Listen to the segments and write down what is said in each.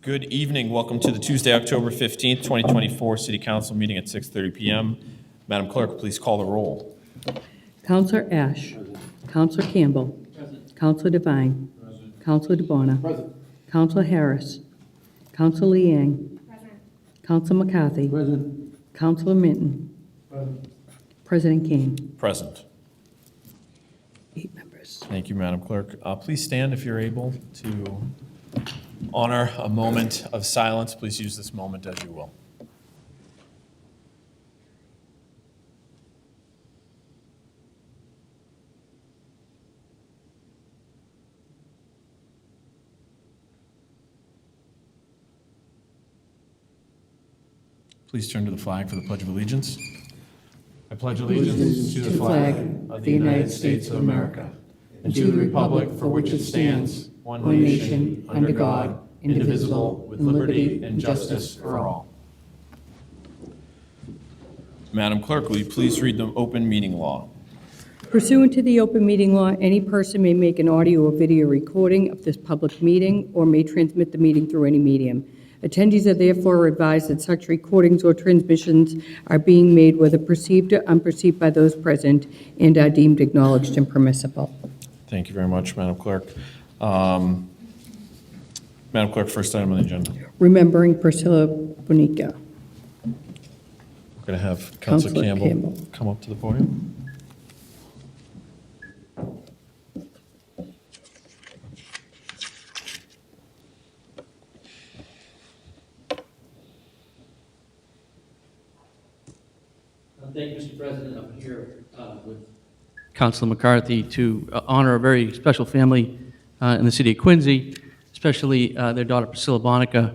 Good evening. Welcome to the Tuesday, October 15th, 2024 City Council meeting at 6:30 p.m. Madam Clerk, please call the roll. Counselor Ash. Counselor Campbell. Counselor Devine. Counselor DeBona. Counselor Harris. Counselor Liang. Counselor McCarthy. Counselor Minton. President Kane. Present. 8 members. Thank you, Madam Clerk. Please stand if you're able to honor a moment of silence. Please use this moment as you will. Please turn to the flag for the Pledge of Allegiance. I pledge allegiance to the flag of the United States of America and to the republic for which it stands, one nation, under God, indivisible, with liberty and justice for all. Madam Clerk, will you please read the open meeting law? Pursuant to the open meeting law, any person may make an audio or video recording of this public meeting or may transmit the meeting through any medium. Attendees are therefore advised that such recordings or transmissions are being made whether perceived or unperceived by those present and are deemed acknowledged and permissible. Thank you very much, Madam Clerk. Madam Clerk, first item on the agenda. Remembering Priscilla Bonica. We're going to have Councilor Councilor Campbell Campbell come up to the podium. Thank you, Mr. President. I'm here with Councilor McCarthy to honor a very special family in the city of Quincy, especially their daughter Priscilla Bonica.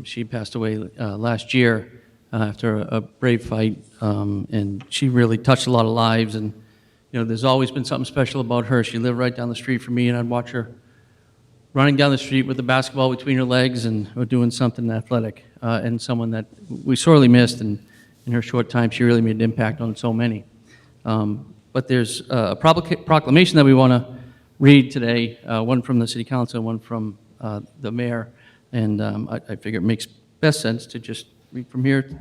She passed away last year after a brave fight, and she really touched a lot of lives. And you know, there's always been something special about her. She lived right down the street from me, and I'd watch her running down the street with the basketball between her legs and or doing something athletic, and someone that we sorely missed. And in her short time, she really made an impact on so many. But there's a proclamation that we want to read today, one from the City Council, one from the Mayor, and I figure it makes best sense to just read from here.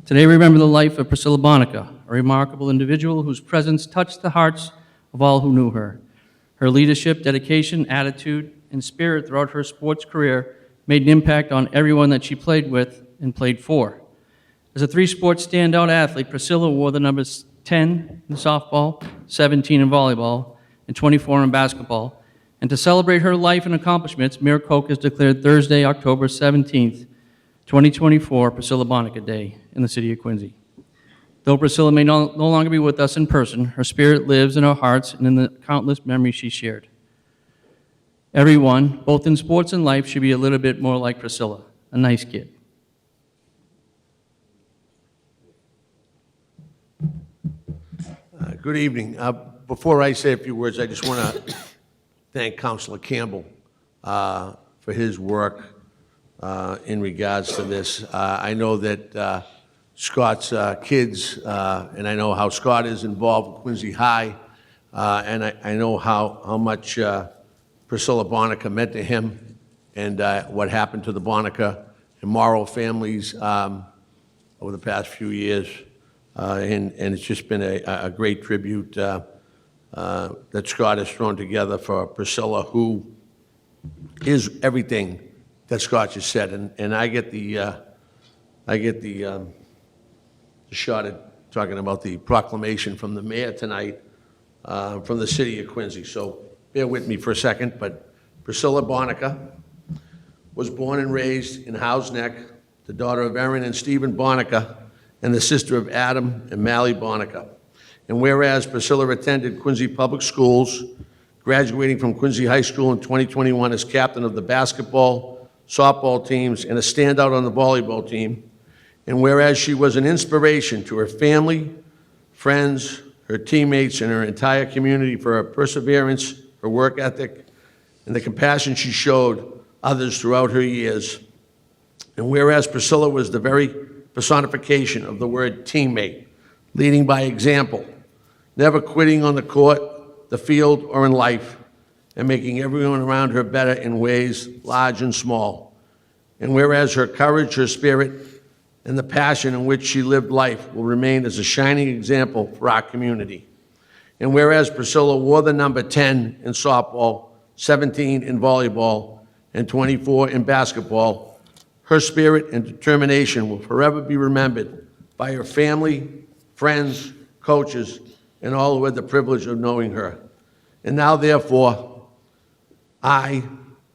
Today, we remember the life of Priscilla Bonica, a remarkable individual whose presence touched the hearts of all who knew her. Her leadership, dedication, attitude, and spirit throughout her sports career made an impact on everyone that she played with and played for. As a three-sport standout athlete, Priscilla wore the numbers 10 in softball, 17 in volleyball, and 24 in basketball. And to celebrate her life and accomplishments, Mayor Koch has declared Thursday, October 17th, 2024, Priscilla Bonica Day in the city of Quincy. Though Priscilla may no longer be with us in person, her spirit lives in our hearts and in the countless memories she shared. Everyone, both in sports and life, should be a little bit more like Priscilla, a nice kid. Good evening. Before I say a few words, I just want to thank Councilor Campbell for his work in regards to this. I know that Scott's kids, and I know how Scott is involved with Quincy High, and I know how much Priscilla Bonica meant to him and what happened to the Bonica and Morrow families over the past few years. And it's just been a great tribute that Scott has thrown together for Priscilla, who is everything that Scott just said. And I get the shot at talking about the proclamation from the mayor tonight from the city of Quincy. So bear with me for a second. But Priscilla Bonica was born and raised in Howes Neck, the daughter of Erin and Stephen Bonica, and the sister of Adam and Mally Bonica. And whereas Priscilla attended Quincy Public Schools, graduating from Quincy High School in 2021 as captain of the basketball, softball teams, and a standout on the volleyball team. And whereas she was an inspiration to her family, friends, her teammates, and her entire community for her perseverance, her work ethic, and the compassion she showed others throughout her years. And whereas Priscilla was the very personification of the word teammate, leading by example, never quitting on the court, the field, or in life, and making everyone around her better in ways large and small. And whereas her courage, her spirit, and the passion in which she lived life will remain as a shining example for our community. And whereas Priscilla wore the number 10 in softball, 17 in volleyball, and 24 in basketball, her spirit and determination will forever be remembered by her family, friends, coaches, and all who had the privilege of knowing her. And now, therefore, I,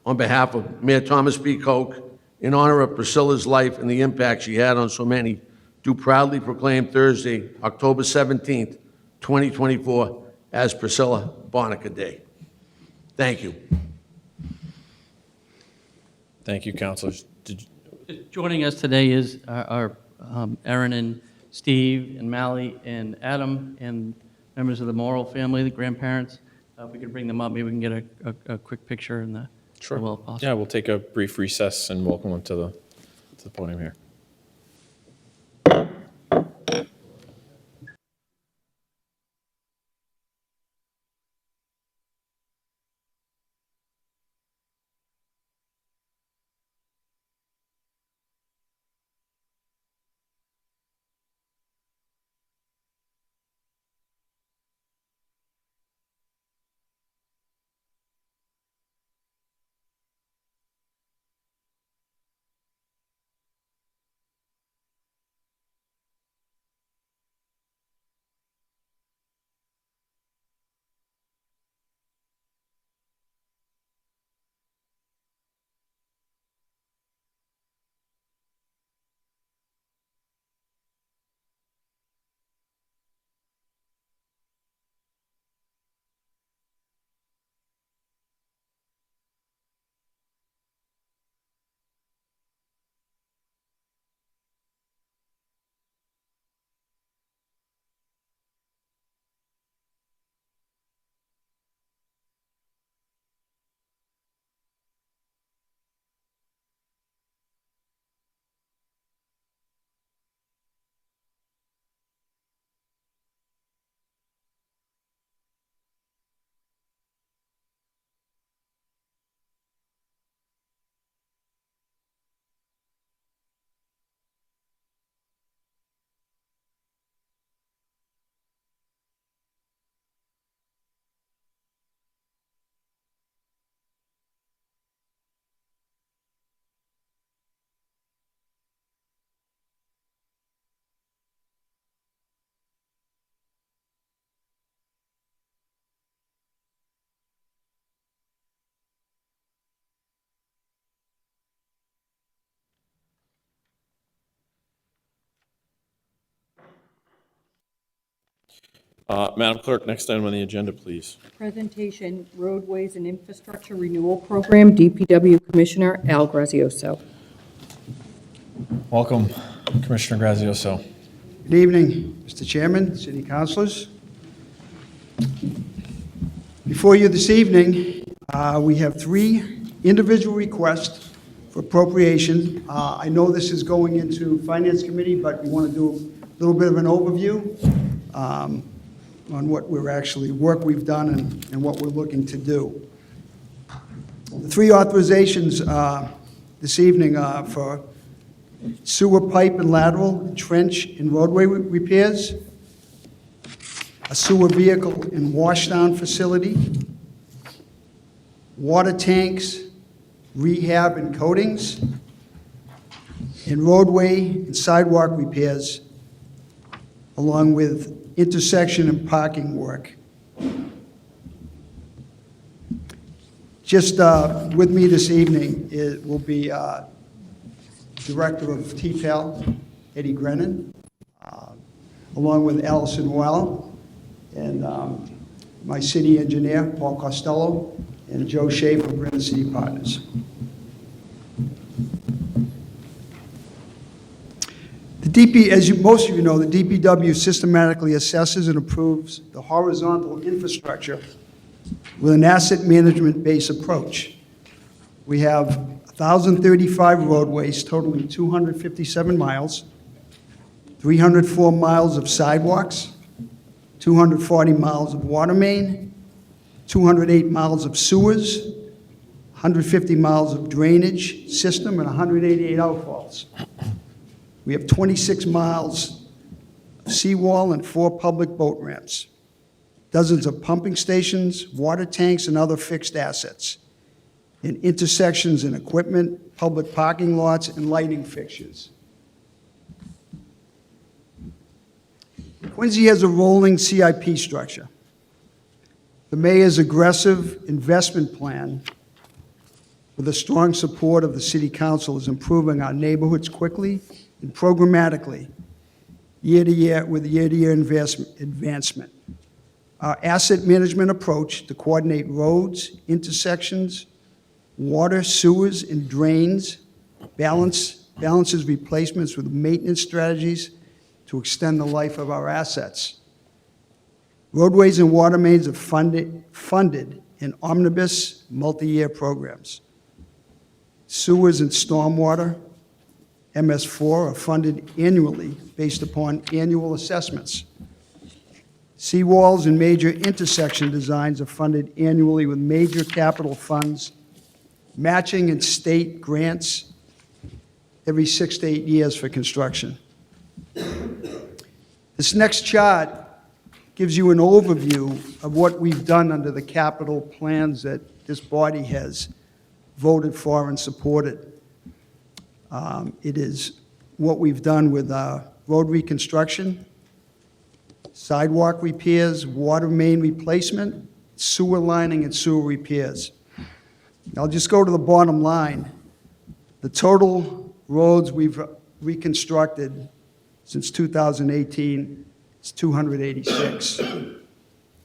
on behalf of Mayor Thomas B. Koch, in honor of Priscilla's life and the impact she had on so many, do proudly proclaim Thursday, October 17th, 2024, as Priscilla Bonica Day. Thank you. Thank you, councilors. Joining us today is our Erin and Steve and Mally and Adam and members of the Morrill family, the grandparents. If we could bring them up, maybe we can get a quick picture in the Sure. well possible. Yeah, we'll take a brief recess and welcome them to the podium here. Madam Clerk, next item on the agenda, please. Presentation, Roadways and Infrastructure Renewal Program, DPW Commissioner Al Grazioso. Welcome, Commissioner Grazioso. Good evening, Mr. Chairman, city councilors. Before you this evening, we have 3 individual requests for appropriation. I know this is going into Finance Committee, but we want to do a little bit of an overview on what work we've done and what we're looking to do. The 3 authorizations this evening are for sewer pipe and lateral, trench and roadway repairs, a sewer vehicle and washdown facility, water tanks, rehab and coatings, and roadway and sidewalk repairs, along with intersection and parking work. Just with me this evening will be Director of TPAL, Eddie Grennan, along with Allison Well, and my city engineer, Paul Costello, and Joe Shea from Granite City Partners. As most of you know, the DPW systematically assesses and approves the horizontal infrastructure with an asset management-based approach. We have 1,035 roadways totaling 257 miles, 304 miles of sidewalks, 240 miles of water main, 208 miles of sewers, 150 miles of drainage system, and 188 outfalls. We have 26 miles of seawall and 4 public boat ramps, dozens of pumping stations, water tanks, and other fixed assets, and intersections and equipment, public parking lots, and lighting fixtures. Quincy has a rolling CIP structure. The mayor's aggressive investment plan, with the strong support of the city council, is improving our neighborhoods quickly and programmatically, year to year, with year-to-year advancement. Our asset management approach to coordinate roads, intersections, water, sewers, and drains balances replacements with maintenance strategies to extend the life of our assets. Roadways and water mains are funded in omnibus multi-year programs. Sewers and stormwater, MS4, are funded annually based upon annual assessments. Seawalls and major intersection designs are funded annually with major capital funds, matching and state grants every 6 to 8 years for construction. This next chart gives you an overview of what we've done under the capital plans that this body has voted for and supported. It is what we've done with road reconstruction, sidewalk repairs, water main replacement, sewer lining, and sewer repairs. I'll just go to the bottom line. The total roads we've reconstructed since 2018 is 286.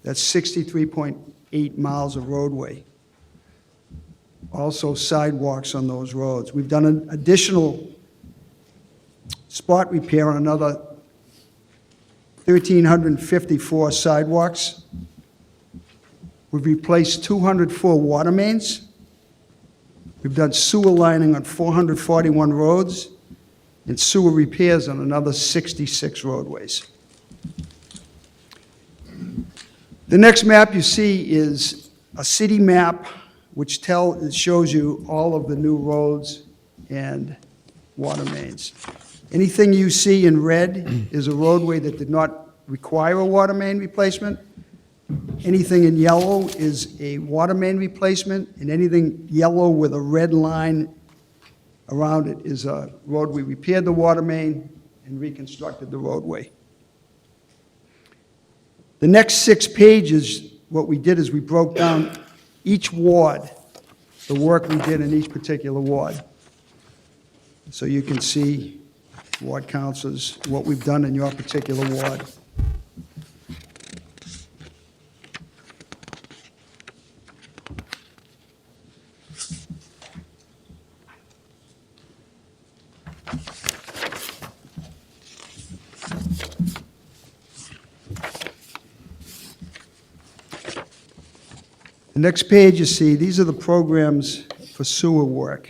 That's 63.8 miles of roadway. Also sidewalks on those roads. We've done an additional spot repair on another 1,354 sidewalks. We've replaced 204 water mains. We've done sewer lining on 441 roads and sewer repairs on another 66 roadways. The next map you see is a city map which shows you all of the new roads and water mains. Anything you see in red is a roadway that did not require a water main replacement. Anything in yellow is a water main replacement, and anything yellow with a red line around it is a road we repaired the water main and reconstructed the roadway. The next 6 pages, what we did is we broke down each ward, the work we did in each particular ward. So you can see, ward councilors, what we've done in your particular ward. The next page you see, these are the programs for sewer work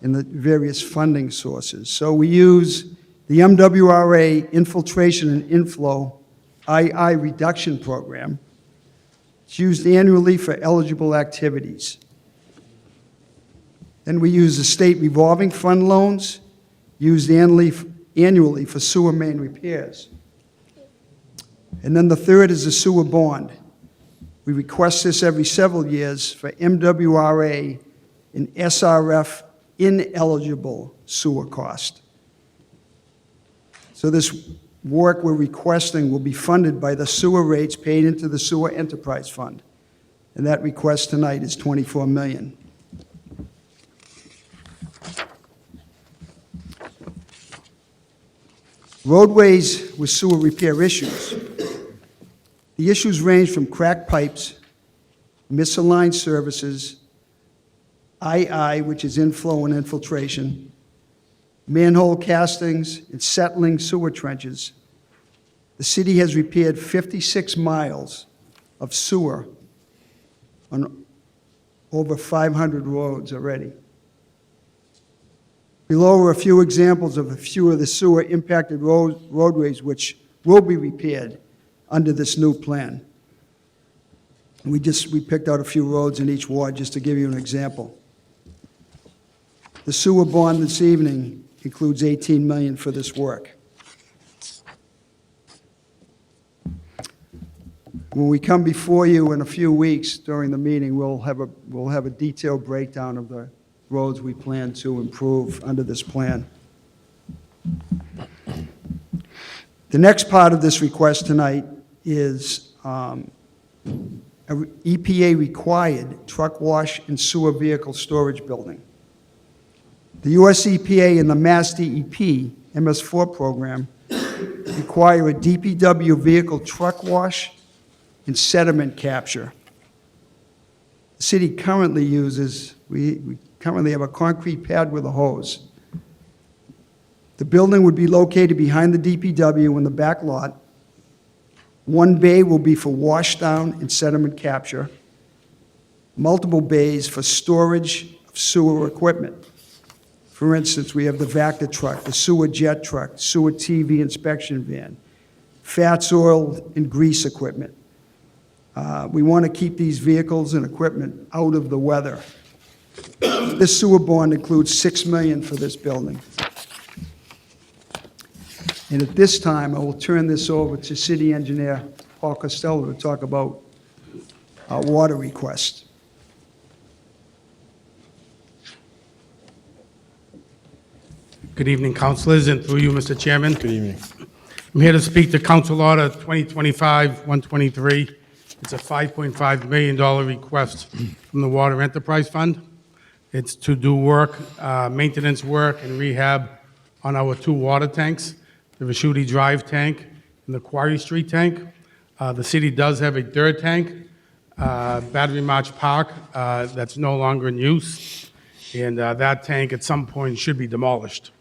and the various funding sources. So we use the MWRA Infiltration and Inflow II Reduction Program. It's used annually for eligible activities. Then we use the state revolving fund loans, used annually for sewer main repairs. And then the third is the sewer bond. We request this every several years for MWRA and SRF ineligible sewer cost. So this work we're requesting will be funded by the sewer rates paid into the Sewer Enterprise Fund. And that request tonight is $24 million. Roadways with sewer repair issues. The issues range from cracked pipes, misaligned services, II, which is inflow and infiltration, manhole castings, and settling sewer trenches. The city has repaired 56 miles of sewer on over 500 roads already. Below are a few examples of a few of the sewer-impacted roadways which will be repaired under this new plan. We picked out a few roads in each ward just to give you an example. The sewer bond this evening includes $18 million for this work. When we come before you in a few weeks during the meeting, we'll have a detailed breakdown of the roads we plan to improve under this plan. The next part of this request tonight is a EPA-required truck wash and sewer vehicle storage building. The US EPA and the Mass DEP MS4 program require a DPW vehicle truck wash and sediment capture. The city currently uses, we currently have a concrete pad with a hose. The building would be located behind the DPW in the back lot. One bay will be for wash down and sediment capture. Multiple bays for storage of sewer equipment. For instance, we have the Vector truck, the sewer jet truck, sewer TV inspection van, fats, oil, and grease equipment. We want to keep these vehicles and equipment out of the weather. This sewer bond includes $6 million for this building. And at this time, I will turn this over to City Engineer Paul Costello to talk about our water request. Good evening, councilors, and through you, Mr. Chairman. Good evening. I'm here to speak to Council Order 2025-123. It's a $5.5 million request from the Water Enterprise Fund. It's to do work, maintenance work and rehab on our two water tanks, the Veshuti Drive tank and the Quarry Street tank. The city does have a third tank, Battery March Park, that's no longer in use, and that tank at some point should be demolished.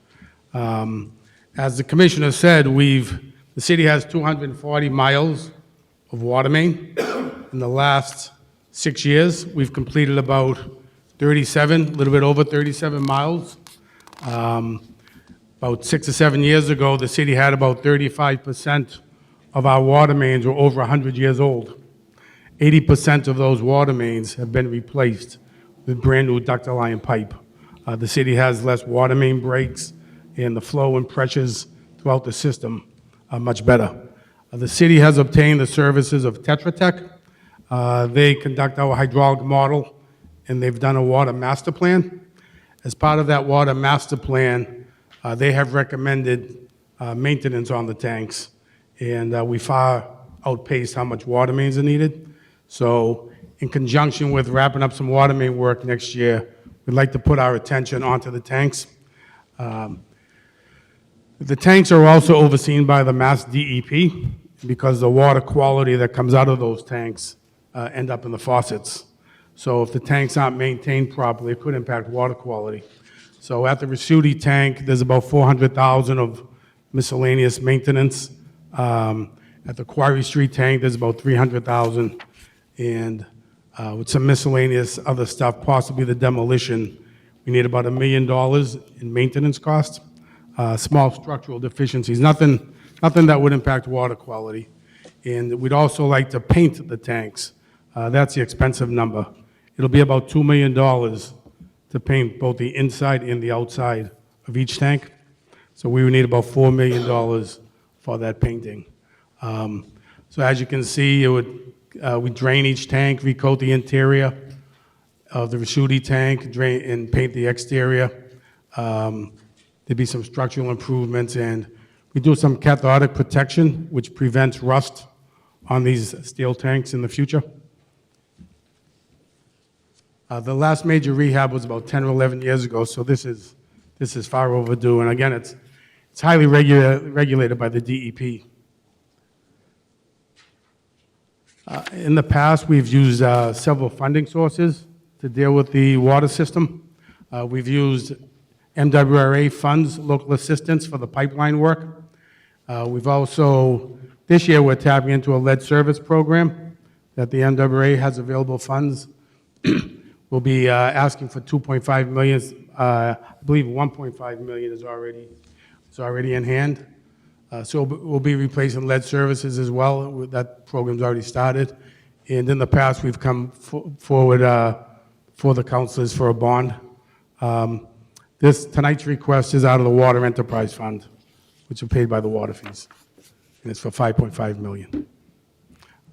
As the commissioner said, the city has 240 miles of water main. In the last 6 years, we've completed about 37, a little bit over 37 miles. About 6 or 7 years ago, the city had about 35% of our water mains were over 100 years old. 80% of those water mains have been replaced with brand-new ductile iron pipe. The city has less water main breaks, and the flow and pressures throughout the system are much better. The city has obtained the services of Tetra Tech. They conduct our hydraulic model, and they've done a water master plan. As part of that water master plan, they have recommended maintenance on the tanks, and we far outpaced how much water mains are needed. So in conjunction with wrapping up some water main work next year, we'd like to put our attention onto the tanks. The tanks are also overseen by the Mass DEP because the water quality that comes out of those tanks end up in the faucets. So if the tanks aren't maintained properly, it could impact water quality. So at the Veshuti tank, there's about $400,000 of miscellaneous maintenance. At the Quarry Street tank, there's about $300,000, and with some miscellaneous other stuff, possibly the demolition, we need about $1 million in maintenance costs. Small structural deficiencies, nothing that would impact water quality. And we'd also like to paint the tanks. That's the expensive number. It'll be about $2 million to paint both the inside and the outside of each tank. So we would need about $4 million for that painting. So as you can see, we drain each tank, recoat the interior of the Veshuti tank, drain and paint the exterior. There'd be some structural improvements, and we do some cathodic protection, which prevents rust on these steel tanks in the future. The last major rehab was about 10 or 11 years ago, so this is far overdue. And again, it's highly regulated by the DEP. In the past, we've used several funding sources to deal with the water system. We've used MWRA funds, local assistance for the pipeline work. We've also, this year, we're tapping into a lead service program that the MWRA has available funds. We'll be asking for $2.5 million. I believe $1.5 million is already in hand. So we'll be replacing lead services as well. That program's already started. And in the past, we've come forward for the councilors for a bond. Tonight's request is out of the Water Enterprise Fund, which are paid by the water fees, and it's for $5.5 million.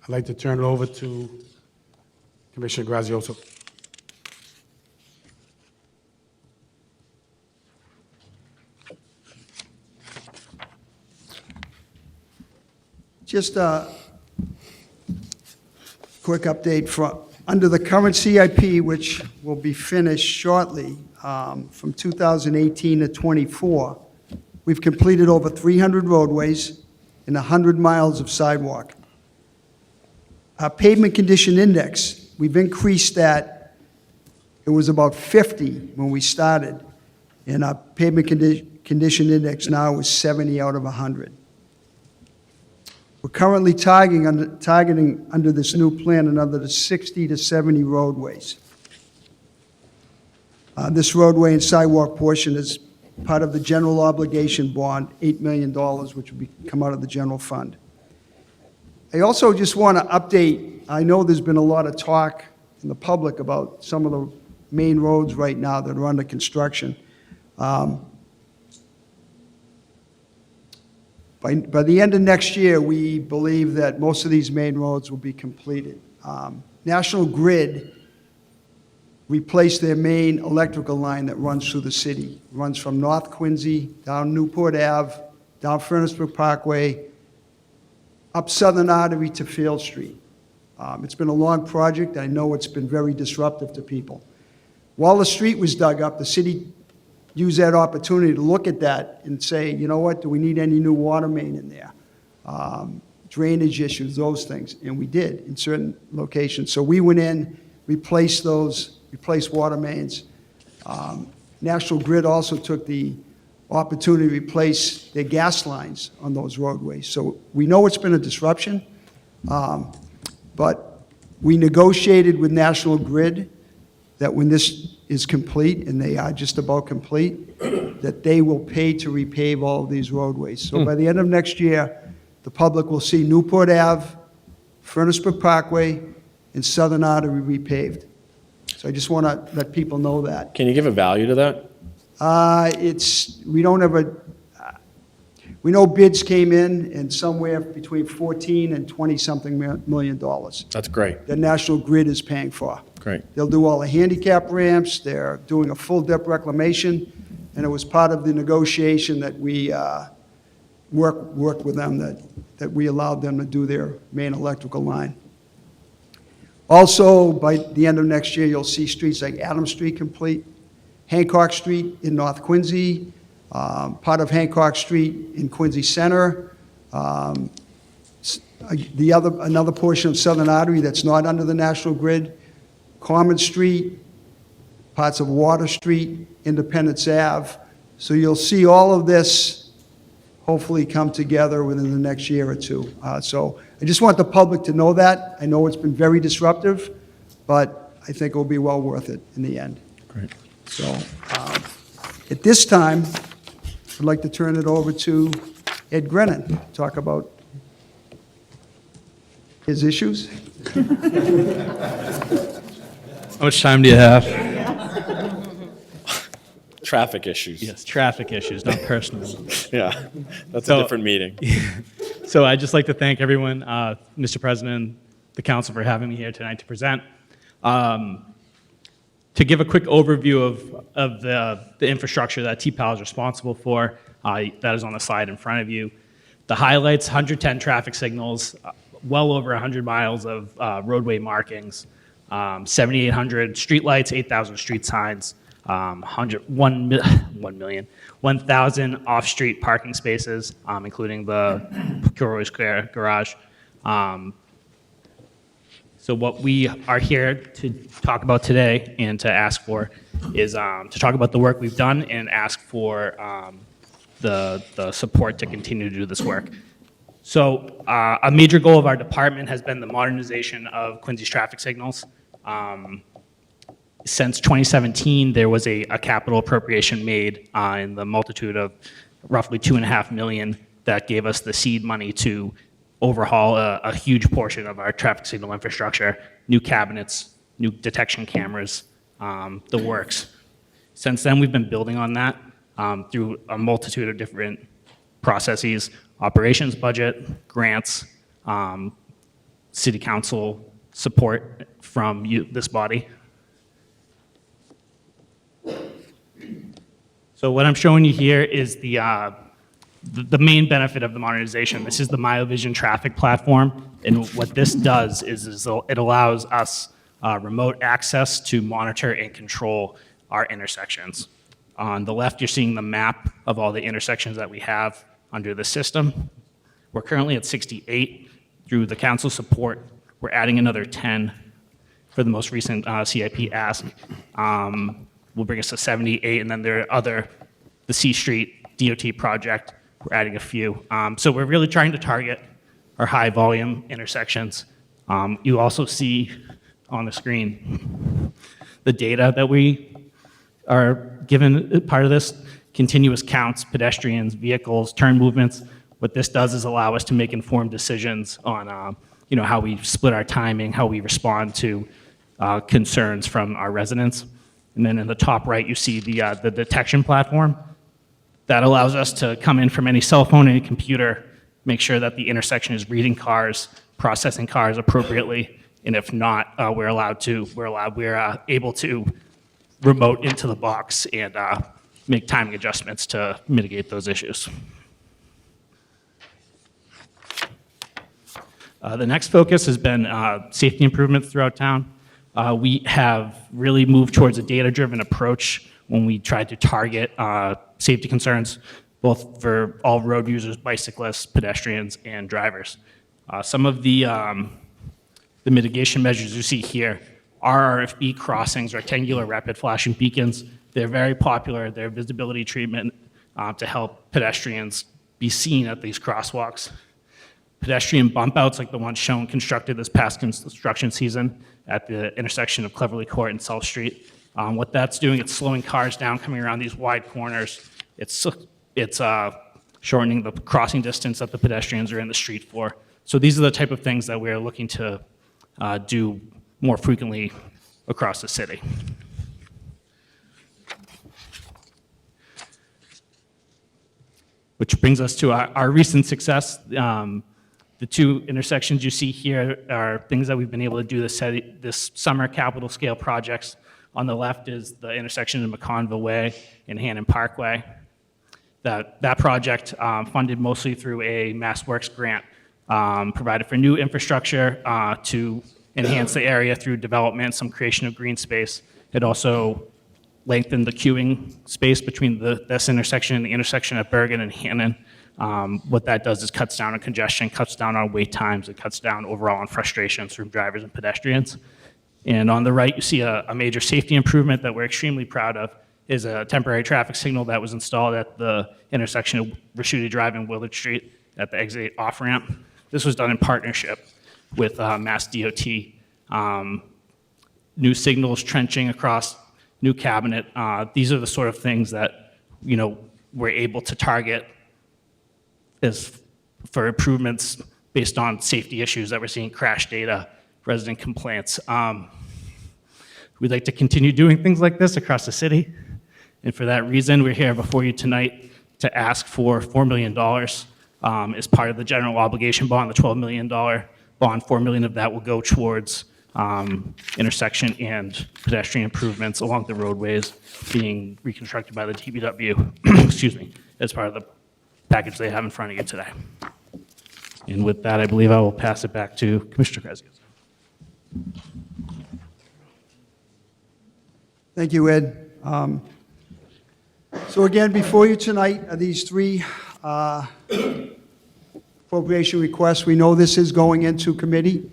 I'd like to turn it over to Commissioner Grazioso. Just a quick update under the current CIP, which will be finished shortly, from 2018 to 24, we've completed over 300 roadways and 100 miles of sidewalk. Our pavement condition index, we've increased that. It was about 50 when we started, and our pavement condition index now is 70 out of 100. We're currently targeting under this new plan another 60 to 70 roadways. This roadway and sidewalk portion is part of the general obligation bond, $8 million, which will come out of the general fund. I also just want to update, I know there's been a lot of talk in the public about some of the main roads right now that are under construction. By the end of next year, we believe that most of these main roads will be completed. National Grid replaced their main electrical line that runs through the city. It runs from North Quincy, down Newport Ave, down Furnace Brook Parkway, up Southern Artery to Field Street. It's been a long project. I know it's been very disruptive to people. While the street was dug up, the city used that opportunity to look at that and say, you know what, do we need any new water main in there? Drainage issues, those things, and we did in certain locations. So we went in, replaced water mains. National Grid also took the opportunity to replace their gas lines on those roadways. So we know it's been a disruption, but we negotiated with National Grid that when this is complete, and they are just about complete, that they will pay to repave all of these roadways. So by the end of next year, the public will see Newport Ave, Furnace Brook Parkway, and Southern Artery repaved. So I just want to let people know that. Can you give a value to that? We know bids came in and somewhere between 14 and 20-something million dollars That's great. that National Grid is paying for. Great. They'll do all the handicap ramps, they're doing a full depth reclamation, and it was part of the negotiation that we worked with them, that we allowed them to do their main electrical line. Also, by the end of next year, you'll see streets like Adams Street complete, Hancock Street in North Quincy, part of Hancock Street in Quincy Center, another portion of Southern Artery that's not under the National Grid, Common Street, parts of Water Street, Independence Ave. So you'll see all of this hopefully come together within the next year or two. So I just want the public to know that. I know it's been very disruptive, but I think it will be well worth it in the end. Great. So at this time, I'd like to turn it over to Ed Grennan to talk about his issues. How much time do you have? Traffic issues. Yes, traffic issues, not personal. Yeah, that's So- a different meeting. So I'd just like to thank everyone, Mr. President, the council for having me here tonight to present. To give a quick overview of the infrastructure that TPAL is responsible for, that is on the slide in front of you. The highlights, 110 traffic signals, well over 100 miles of roadway markings, 7,800 streetlights, 8,000 street signs, 1,000 off-street parking spaces, including the Kilroy Square garage. So what we are here to talk about today and to ask for is to talk about the work we've done and ask for the support to continue to do this work. So a major goal of our department has been the modernization of Quincy's traffic signals. Since 2017, there was a capital appropriation made in the multitude of roughly $2.5 million that gave us the seed money to overhaul a huge portion of our traffic signal infrastructure, new cabinets, new detection cameras, the works. Since then, we've been building on that through a multitude of different processes, operations budget, grants, city council support from this body. So what I'm showing you here is the main benefit of the modernization. This is the MyoVision traffic platform, and what this does is it allows us remote access to monitor and control our intersections. On the left, you're seeing the map of all the intersections that we have under the system. We're currently at 68. Through the council support, we're adding another 10 for the most recent CIP ask. Will bring us to 78, and then there are the C Street DOT project, we're adding a few. So we're really trying to target our high volume intersections. You also see on the screen the data that we are given part of this, continuous counts, pedestrians, vehicles, turn movements. What this does is allow us to make informed decisions on how we split our timing, how we respond to concerns from our residents. And then in the top right, you see the detection platform. That allows us to come in from any cell phone, any computer, make sure that the intersection is reading cars, processing cars appropriately, and if not, we're able to remote into the box and make timing adjustments to mitigate those issues. The next focus has been safety improvements throughout town. We have really moved towards a data-driven approach when we tried to target safety concerns, both for all road users, bicyclists, pedestrians, and drivers. Some of the mitigation measures you see here are RFB crossings, rectangular rapid flashing beacons. They're very popular. They're visibility treatment to help pedestrians be seen at these crosswalks. Pedestrian bump outs like the one shown constructed this past construction season at the intersection of Cleverly Court and South Street. What that's doing, it's slowing cars down coming around these wide corners. It's shortening the crossing distance that the pedestrians are in the street for. So these are the type of things that we're looking to do more frequently across the city. Which brings us to our recent success. The two intersections you see here are things that we've been able to do this summer, capital scale projects. On the left is the intersection of McConville Way and Hannon Parkway. That project, funded mostly through a MassWorks grant, provided for new infrastructure to enhance the area through development, some creation of green space. It also lengthened the queuing space between this intersection and the intersection at Bergen and Hannon. What that does is cuts down on congestion, cuts down on wait times, it cuts down overall on frustrations from drivers and pedestrians. And on the right, you see a major safety improvement that we're extremely proud of, is a temporary traffic signal that was installed at the intersection of Raschuti Drive and Willard Street at the exit off-ramp. This was done in partnership with Mass DOT. New signals, trenching across, new cabinet. These are the sort of things that we're able to target as for improvements based on safety issues that we're seeing, crash data, resident complaints. We'd like to continue doing things like this across the city. And for that reason, we're here before you tonight to ask for $4 million as part of the general obligation bond, the $12 million bond. $4 million of that will go towards intersection and pedestrian improvements along the roadways being reconstructed by the DPW, excuse me, as part of the package they have in front of you today. And with that, I believe I will pass it back to Commissioner Kresius. Thank you, Ed. So again, before you tonight are these three appropriation requests. We know this is going into committee.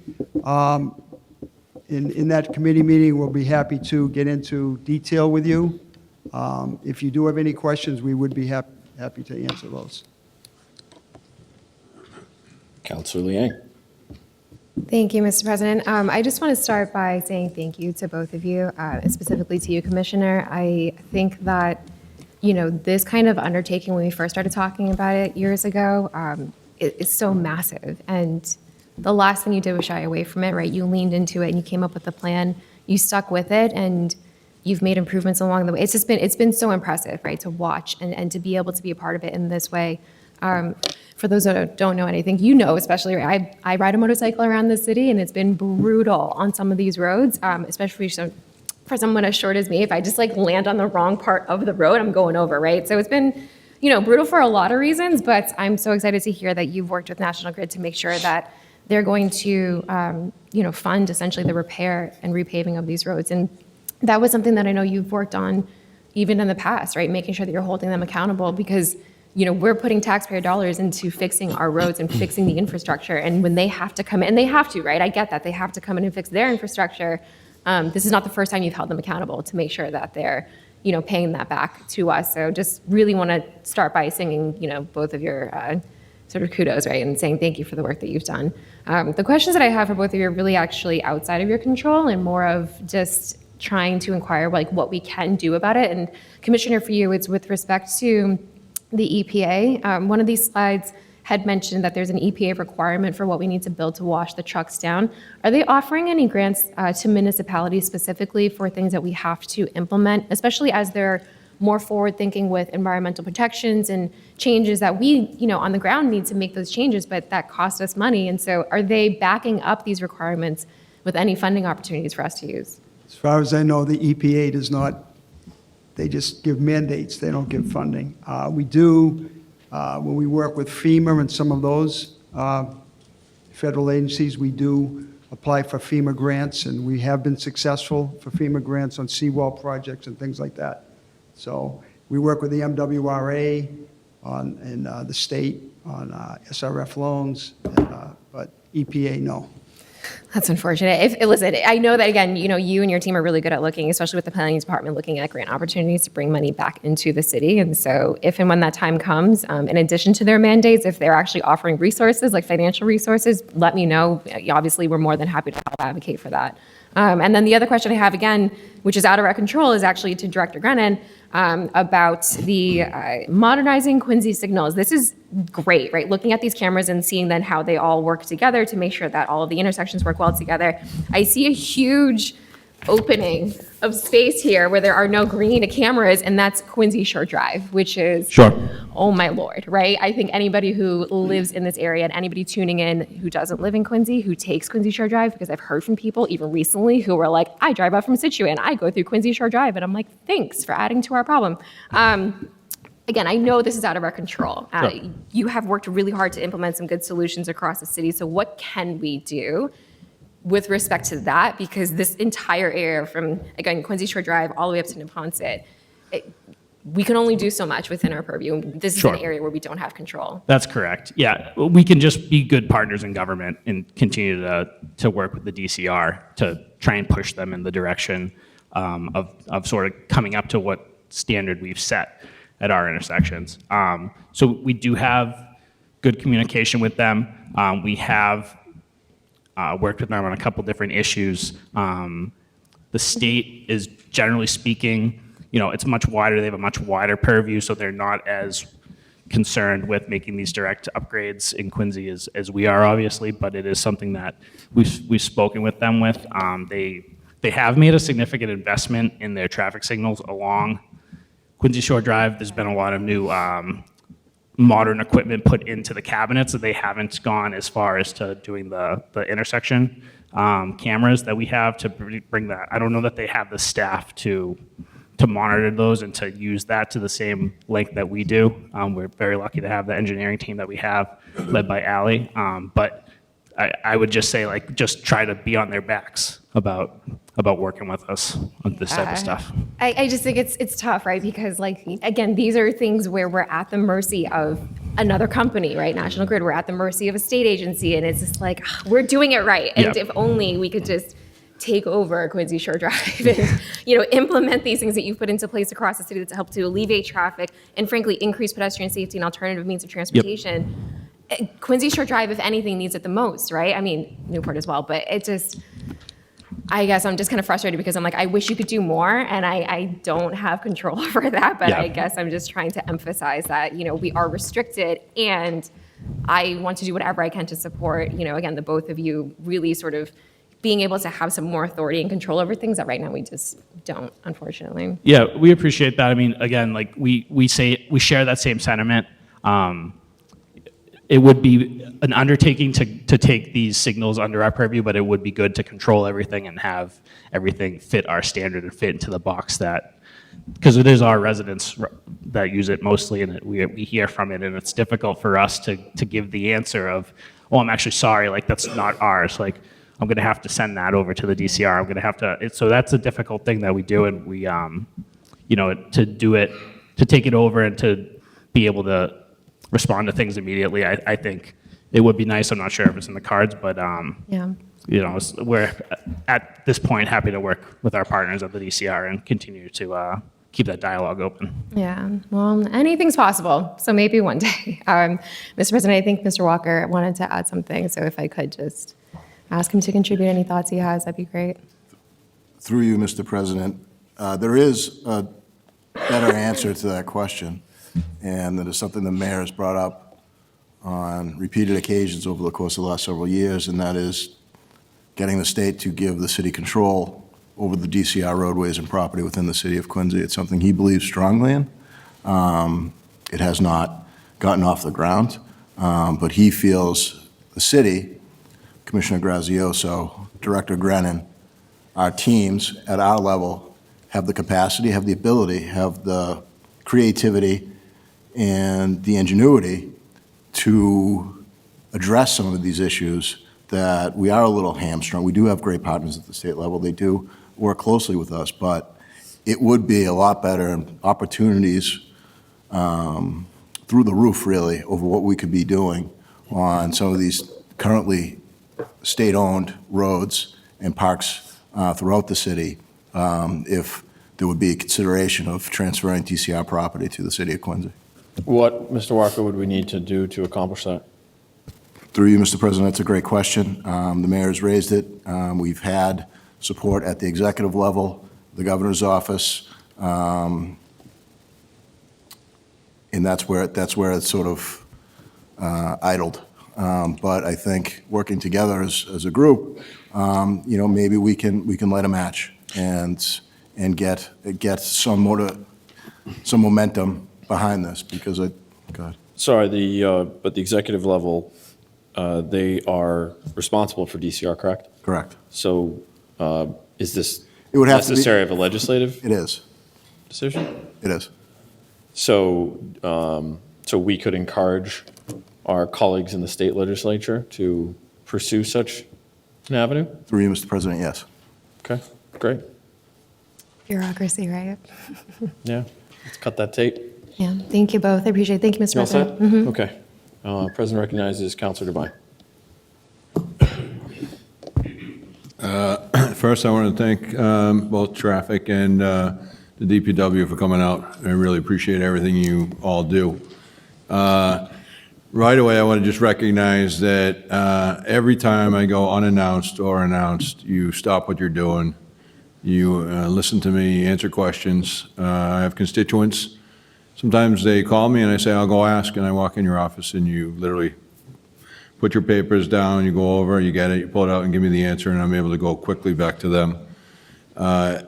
In that committee meeting, we'll be happy to get into detail with you. If you do have any questions, we would be happy to answer those. Councilor Liang. Thank you, Mr. President. I just want to start by saying thank you to both of you, specifically to you, Commissioner. I think that, this kind of undertaking, when we first started talking about it years ago, is so massive. And the last thing you did was shy away from it, right? You leaned into it and you came up with a plan. You stuck with it, and you've made improvements along the way. It's been so impressive, right, to watch and to be able to be a part of it in this way. For those that don't know anything, you know, especially, right, I ride a motorcycle around the city, and it's been brutal on some of these roads, especially for someone as short as me. If I just like land on the wrong part of the road, I'm going over, right? So it's been, brutal for a lot of reasons, but I'm so excited to hear that you've worked with National Grid to make sure that they're going to, fund essentially the repair and repaving of these roads. And that was something that I know you've worked on even in the past, right? Making sure that you're holding them accountable because, we're putting taxpayer dollars into fixing our roads and fixing the infrastructure. And when they have to come in, and they have to, right? I get that. They have to come in and fix their infrastructure. This is not the first time you've held them accountable to make sure that they're, paying that back to us. So just really want to start by singing, both of your sort of kudos, right, and saying thank you for the work that you've done. The questions that I have for both of you are really actually outside of your control and more of just trying to inquire like what we can do about it. And Commissioner, for you, it's with respect to the EPA. One of these slides had mentioned that there's an EPA requirement for what we need to build to wash the trucks down. Are they offering any grants to municipalities specifically for things that we have to implement, especially as they're more forward-thinking with environmental protections and changes that we, on the ground need to make those changes, but that cost us money? And so are they backing up these requirements with any funding opportunities for us to use? As far as I know, the EPA does not, they just give mandates, they don't give funding. We do, when we work with FEMA and some of those federal agencies, we do apply for FEMA grants, and we have been successful for FEMA grants on seawall projects and things like that. So we work with the MWRA and the state on SRF loans, but EPA, no. That's unfortunate. Listen, I know that, again, you and your team are really good at looking, especially with the planning department, looking at grant opportunities to bring money back into the city. And so if and when that time comes, in addition to their mandates, if they're actually offering resources, like financial resources, let me know. Obviously, we're more than happy to help advocate for that. And then the other question I have, again, which is out of our control, is actually to Director Grennan about the modernizing Quincy signals. This is great, right? Looking at these cameras and seeing then how they all work together to make sure that all of the intersections work well together. I see a huge opening of space here where there are no green cameras, and that's Quincy Shore Drive, which is, oh my Lord, right? I think anybody who lives in this area and anybody tuning in who doesn't live in Quincy, who takes Quincy Shore Drive, because I've heard from people even recently who were like, I drive up from Situate and I go through Quincy Shore Drive, and I'm like, thanks for adding to our problem. Again, I know this is out of our control. You have worked really hard to implement some good solutions across the city, so what can we do with respect to that? Because this entire area from, again, Quincy Shore Drive all the way up to Neponset, we can only do so much within our purview. This is an area where we don't have control. That's correct. Yeah, we can just be good partners in government and continue to work with the DCR to try and push them in the direction of sort of coming up to what standard we've set at our intersections. So we do have good communication with them. We have worked with them on a couple different issues. The state is, generally speaking, it's much wider. They have a much wider purview, so they're not as concerned with making these direct upgrades in Quincy as we are, obviously, but it is something that we've spoken with them with. They have made a significant investment in their traffic signals along Quincy Shore Drive. There's been a lot of new modern equipment put into the cabinets, that they haven't gone as far as to doing the intersection cameras that we have to bring that. I don't know that they have the staff to monitor those and to use that to the same length that we do. We're very lucky to have the engineering team that we have, led by Allie. But I would just say, like, just try to be on their backs about working with us on this type of stuff. I just think it's tough, right? Because, like, again, these are things where we're at the mercy of another company, right? National Grid, we're at the mercy of a state agency, and it's just like, we're doing it right. And if only we could just take over Quincy Shore Drive and, implement these things that you've put into place across the city that's helped to alleviate traffic and, frankly, increase pedestrian safety and alternative means of transportation. Quincy Shore Drive, if anything, needs it the most, right? I mean, Newport as well, but it just, I guess I'm just kind of frustrated because I'm like, I wish you could do more, and I don't have control over that, but Yeah. I guess I'm just trying to emphasize that, we are restricted, and I want to do whatever I can to support, again, the both of you really sort of being able to have some more authority and control over things that right now we just don't, unfortunately. Yeah, we appreciate that. I mean, again, like we share that same sentiment. It would be an undertaking to take these signals under our purview, but it would be good to control everything and have everything fit our standard and fit into the box that, because it is our residents that use it mostly, and we hear from it, and it's difficult for us to give the answer of, oh, I'm actually sorry, like that's not ours. Like I'm going to have to send that over to the DCR. I'm going to have to. So that's a difficult thing that we do, and we, to do it, to take it over, and to be able to respond to things immediately. I think it would be nice. I'm not sure if it's in the cards, but Yeah. we're at this point happy to work with our partners at the DCR and continue to keep that dialogue open. Yeah, well, anything's possible, so maybe one day. Mr. President, I think Mr. Walker wanted to add something, so if I could just ask him to contribute any thoughts he has, that'd be great. Through you, Mr. President, there is a better answer to that question, and that is something the mayor has brought up on repeated occasions over the course of the last several years, and that is getting the state to give the city control over the DCR roadways and property within the city of Quincy. It's something he believes strongly in. It has not gotten off the ground, but he feels the city, Commissioner Grazioso, Director Grennan, our teams at our level have the capacity, have the ability, have the creativity and the ingenuity to address some of these issues that we are a little hamstrung. We do have great partners at the state level. They do work closely with us, but it would be a lot better, and opportunities through the roof, really, over what we could be doing on some of these currently state-owned roads and parks throughout the city, if there would be a consideration of transferring DCR property to the city of Quincy. What, Mr. Walker, would we need to do to accomplish that? Through you, Mr. President, that's a great question. The mayor's raised it. We've had support at the executive level, the governor's office, and that's where it's sort of idled. But I think working together as a group, maybe we can light a match and get some momentum behind this, because go ahead. Sorry, but the executive level, they are responsible for DCR, correct? Correct. So is this It would have to be- necessary of a legislative It is. decision? It is. So, so we could encourage our colleagues in the state legislature to pursue such an avenue? Through you, Mr. President, yes. Okay, great. Bureaucracy, right? Yeah, let's cut that tape. Yeah, thank you both, I appreciate it. Thank you, Mr. You all President. set? Okay. President recognizes Counselor Devine. First, I want to thank both traffic and the DPW for coming out. I really appreciate everything you all do. Right away, I want to just recognize that every time I go unannounced or announced, you stop what you're doing. You listen to me, answer questions. I have constituents. Sometimes they call me and I say, I'll go ask, and I walk in your office and you literally put your papers down, you go over, you get it, you pull it out and give me the answer, and I'm able to go quickly back to them. So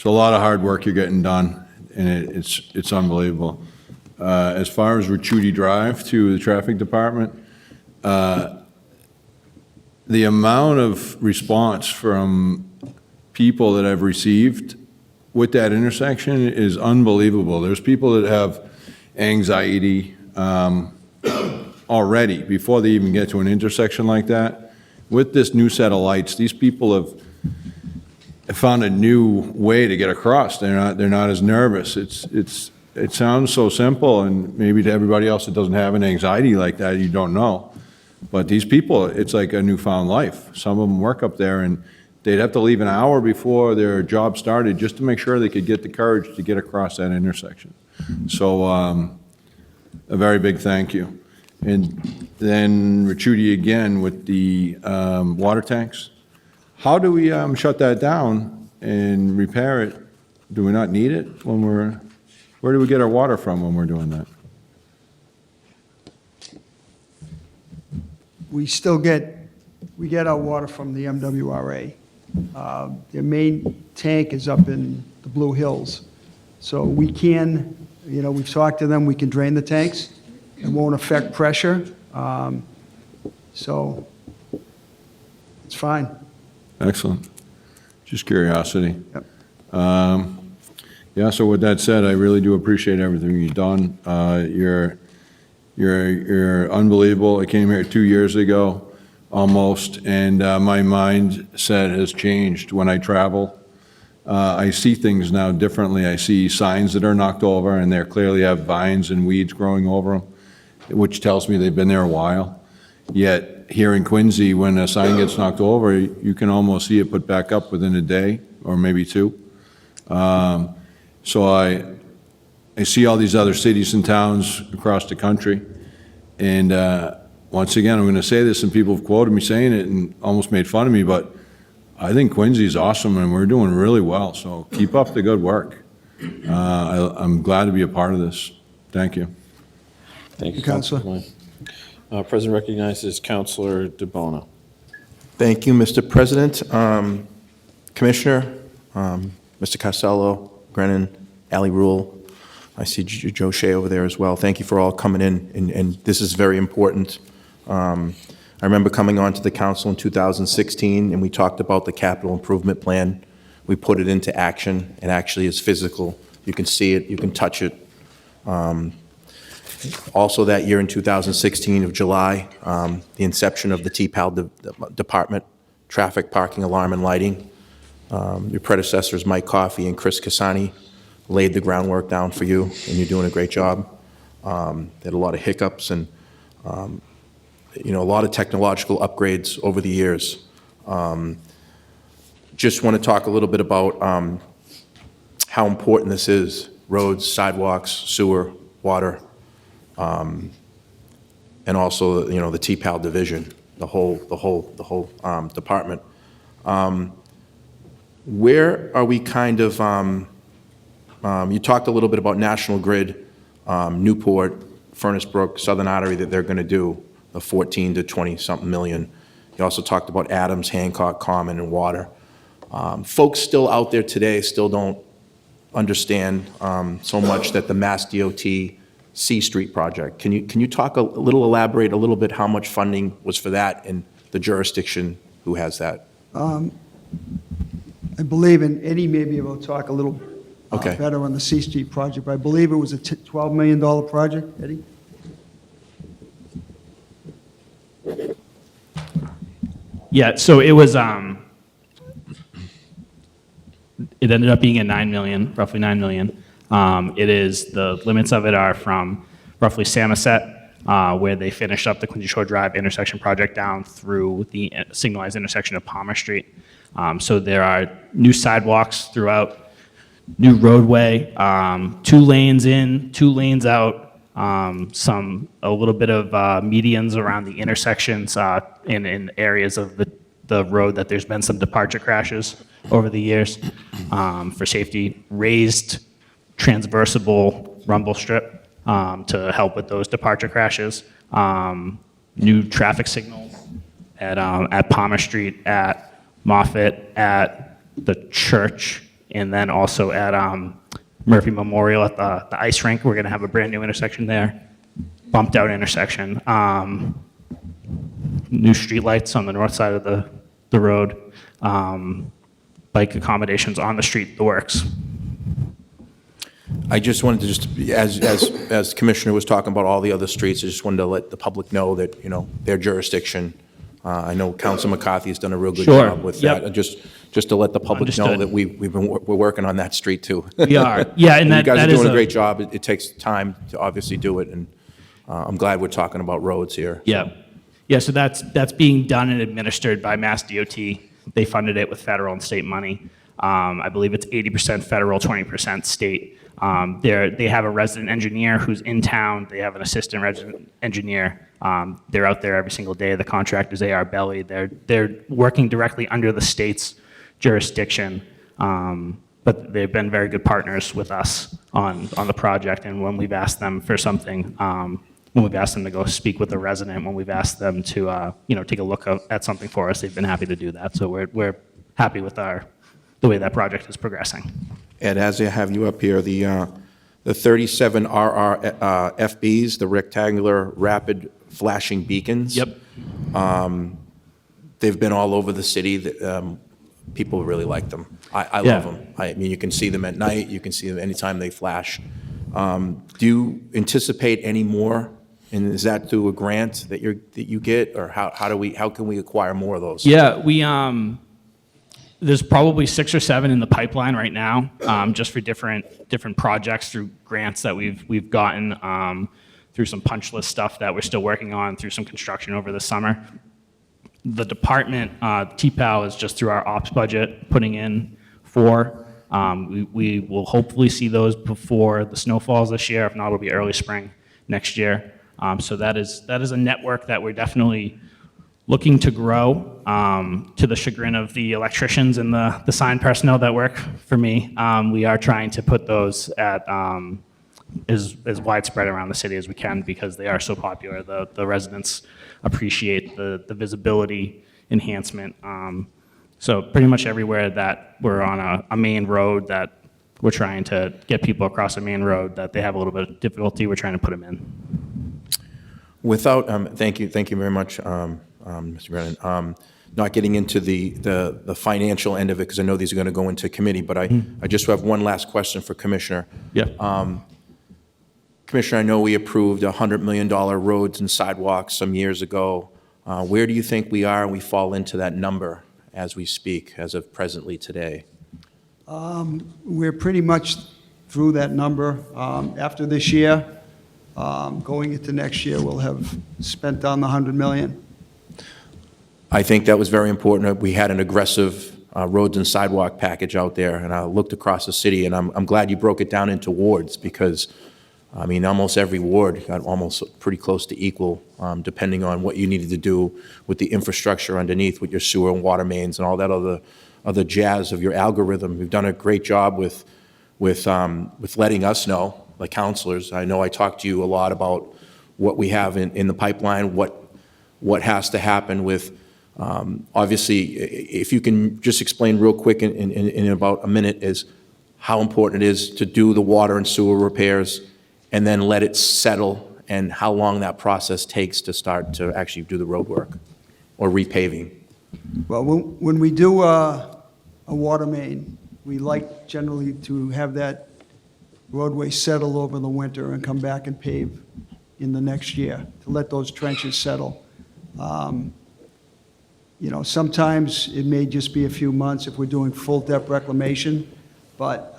a lot of hard work you're getting done, and it's unbelievable. As far as Ricciuti Drive to the traffic department, the amount of response from people that I've received with that intersection is unbelievable. There's people that have anxiety already before they even get to an intersection like that. With this new set of lights, these people have found a new way to get across. They're not as nervous. It sounds so simple, and maybe to everybody else that doesn't have an anxiety like that, you don't know. But these people, it's like a newfound life. Some of them work up there, and they'd have to leave an hour before their job started just to make sure they could get the courage to get across that intersection. So a very big thank you. And then Ricciuti again with the water tanks. how do we shut that down and repair it? Do we not need it when where do we get our water from when we're doing that? We get our water from the MWRA. Their main tank is up in the Blue Hills. So we can, we've talked to them, we can drain the tanks. It won't affect pressure. So it's fine. Excellent. Just curiosity. Yep. Yeah, so with that said, I really do appreciate everything you've done. You're unbelievable. I came here 2 years ago, almost, and my mindset has changed when I travel. I see things now differently. I see signs that are knocked over, and they clearly have vines and weeds growing over them, which tells me they've been there a while. Yet here in Quincy, when a sign gets knocked over, you can almost see it put back up within a day or maybe two. So I see all these other cities and towns across the country, and once again, I'm going to say this, and people have quoted me saying it and almost made fun of me, but I think Quincy's awesome, and we're doing really well, so keep up the good work. I'm glad to be a part of this. Thank you. Thank you, Counselor. Councilor Devine. President recognizes Councilor DeBona. Thank you, Mr. President. Commissioner, Mr. Costello, Grennan, Ali Rule, I see Joe Shea over there as well. Thank you for all coming in, and this is very important. I remember coming on to the council in 2016, and we talked about the capital improvement plan. We put it into action. It actually is physical. You can see it, you can touch it. Also that year in 2016 of July, the inception of the TPAL department, traffic, parking, alarm, and lighting. Your predecessors, Mike Coffey and Chris Cassani, laid the groundwork down for you, and you're doing a great job. They had a lot of hiccups and a lot of technological upgrades over the years. Just want to talk a little bit about how important this is: roads, sidewalks, sewer, water, and also the TPAL division, the whole department. Where are we kind of? You talked a little bit about National Grid, Newport, Furnace Brook, Southern Artery that they're going to do, the 14 to 20-something million. You also talked about Adams, Hancock, Common, and water. Folks still out there today still don't understand so much that the Mass DOT C Street project. Can you talk elaborate a little bit how much funding was for that and the jurisdiction who has that? I believe, and Eddie may be able to talk a little Okay. better on the C Street project, but I believe it was a $12 million project, Eddie? Yeah, so it was, it ended up being at 9 million, roughly 9 million. It is, the limits of it are from roughly Samoset, where they finished up the Quincy Shore Drive intersection project down through the signalized intersection of Palmer Street. So there are new sidewalks throughout, new roadway, 2 lanes in, 2 lanes out, a little bit of medians around the intersections in areas of the road that there's been some departure crashes over the years for safety, raised transversible rumble strip to help with those departure crashes, new traffic signals at Palmer Street, at Moffett, at the church, and then also at Murphy Memorial at the ice rink. We're going to have a brand new intersection there, bumped out intersection, new streetlights on the north side of the road, bike accommodations on the street, the works. I just wanted to as Commissioner was talking about all the other streets, I just wanted to let the public know that, their jurisdiction. I know Council McCarthy has done a real good Sure. job with Yep. that. Just to let the public know Understood. that we're working on that street too. We are, yeah, and You that guys are is doing a great job. It takes time to obviously do it, and I'm glad we're talking about roads here. Yeah. Yeah, so that's being done and administered by Mass DOT. They funded it with federal and state money. I believe it's 80% federal, 20% state. They have a resident engineer who's in town. They have an assistant resident engineer. They're out there every single day. The contractors, AR Belly, they're working directly under the state's jurisdiction. But they've been very good partners with us on the project. And when we've asked them for something, when we've asked them to go speak with a resident, when we've asked them to, take a look at something for us, they've been happy to do that. So we're happy with the way that project is progressing. Ed, as I have you up here, the 37 RRFBs, the rectangular rapid flashing beacons. Yep. They've been all over the city. People really like them. I Yeah. love them. I mean, you can see them at night. You can see them anytime they flash. Do you anticipate any more? And is that through a grant that you get, or how can we acquire more of those? Yeah, there's probably 6 or 7 in the pipeline right now, just for different projects through grants that we've gotten, through some punch list stuff that we're still working on, through some construction over the summer. The department, TPAL, is just through our ops budget putting in 4. We will hopefully see those before the snow falls this year. If not, it'll be early spring next year. So that is a network that we're definitely looking to grow, to the chagrin of the electricians and the sign personnel that work for me. We are trying to put those at as widespread around the city as we can because they are so popular. The residents appreciate the visibility enhancement. So pretty much everywhere that we're on a main road that we're trying to get people across a main road that they have a little bit of difficulty, we're trying to put them in. Without, thank you very much, Mr. Brennan. Not getting into the financial end of it, because I know these are going to go into committee, but I just have one last question for Commissioner. Yeah. Commissioner, I know we approved $100 million roads and sidewalks some years ago. Where do you think we are and we fall into that number as we speak, as of presently today? We're pretty much through that number. After this year, going into next year, we'll have spent down the $100 million. I think that was very important. We had an aggressive roads and sidewalk package out there, and I looked across the city, and I'm glad you broke it down into wards because, I mean, almost every ward got almost pretty close to equal, depending on what you needed to do with the infrastructure underneath, with your sewer and water mains and all that other jazz of your algorithm. You've done a great job with letting us know, like counselors. I know I talked to you a lot about what we have in the pipeline, what has to happen with. Obviously, if you can just explain real quick in about a minute is how important it is to do the water and sewer repairs and then let it settle, and how long that process takes to start to actually do the road work or repaving. Well, when we do a water main, we like generally to have that roadway settle over the winter and come back and pave in the next year to let those trenches settle. Sometimes it may just be a few months if we're doing full depth reclamation, but,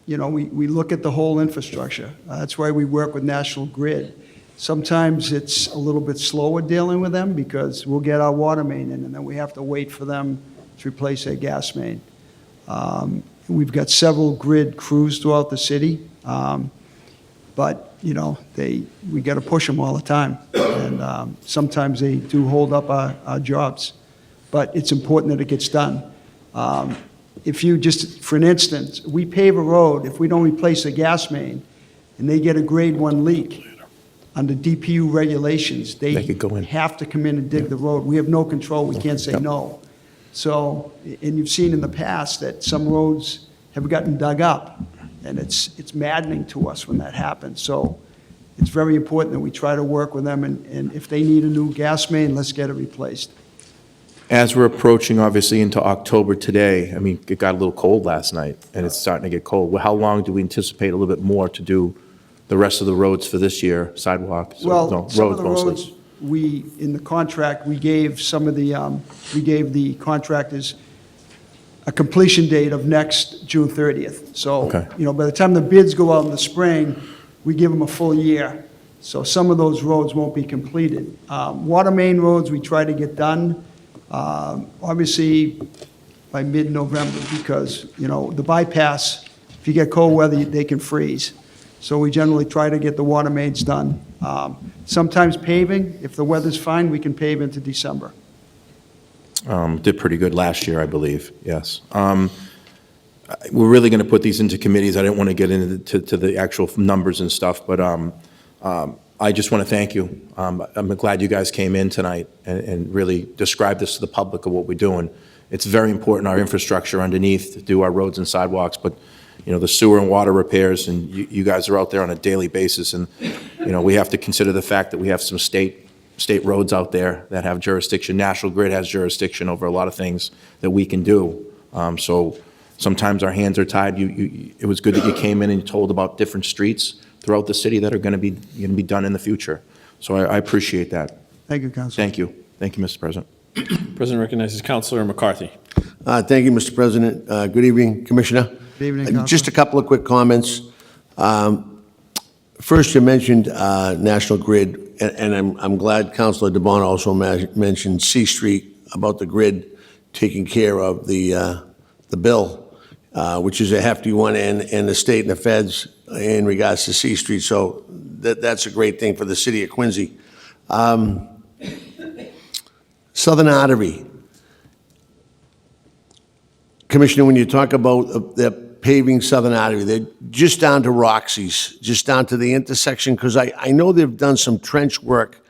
we look at the whole infrastructure. That's why we work with National Grid. Sometimes it's a little bit slower dealing with them because we'll get our water main in and then we have to wait for them to replace their gas main. We've got several grid crews throughout the city, but, we got to push them all the time. And sometimes they do hold up our jobs. But it's important that it gets done. If you just, for an instance, we pave a road, if we don't replace a gas main, and they get a grade 1 leak, under DPU regulations, They could go in. have to come in and dig the road. We have no control, we can't say no. So, and you've seen in the past that some roads have gotten dug up, and it's maddening to us when that happens. So it's very important that we try to work with them, and if they need a new gas main, let's get it replaced. As we're approaching, obviously, into October today, I mean, it got a little cold last night, and it's starting to get cold. Well, how long do we anticipate a little bit more to do the rest of the roads for this year, sidewalks? Well, some of the mostly. roads, in the contract, we gave the contractors a completion date of next June 30th. So, Okay. by the time the bids go out in the spring, we give them a full year. So some of those roads won't be completed. Water main roads, we try to get done, obviously, by mid-November, because, the bypass if you get cold weather, they can freeze. So we generally try to get the water mains done. Sometimes paving, if the weather's fine, we can pave into December. Did pretty good last year, I believe, yes. We're really going to put these into committees. I didn't want to get into to the actual numbers and stuff, but I just want to thank you. I'm glad you guys came in tonight and really described this to the public of what we're doing. It's very important, our infrastructure underneath, to do our roads and sidewalks, but, the sewer and water repairs, and you guys are out there on a daily basis, and, we have to consider the fact that we have some state roads out there that have jurisdiction. National Grid has jurisdiction over a lot of things that we can do. So sometimes our hands are tied. It was good that you came in and you told about different streets throughout the city that are going to be done in the future. So I appreciate that. Thank you, Councilor. Thank you. Thank you, Mr. President. President recognizes Councilor McCarthy. Thank you, Mr. President. Good evening, Commissioner. Good evening, Councilor. Just a couple of quick comments. First, you mentioned National Grid, and I'm glad Councilor DeBon also mentioned C Street, about the grid taking care of the bill, which is a hefty one, and the state and the feds in regards to C Street. So that's a great thing for the city of Quincy. Southern Artery. Commissioner, when you talk about the paving Southern Artery, they're just down to Roxy's, just down to the intersection, because I know they've done some trench work.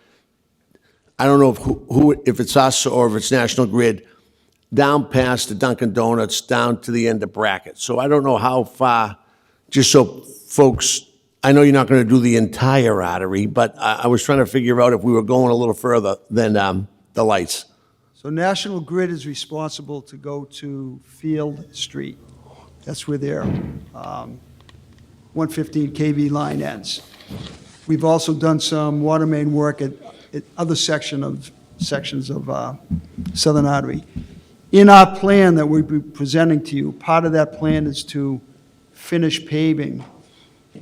I don't know if it's us or if it's National Grid, down past the Dunkin' Donuts, down to the end of Brackett. So I don't know how far, just so folks, I know you're not going to do the entire artery, but I was trying to figure out if we were going a little further than the lights. So National Grid is responsible to go to Field Street. That's where their 115 kV line ends. We've also done some water main work at other sections of Southern Artery. In our plan that we'll be presenting to you, part of that plan is to finish paving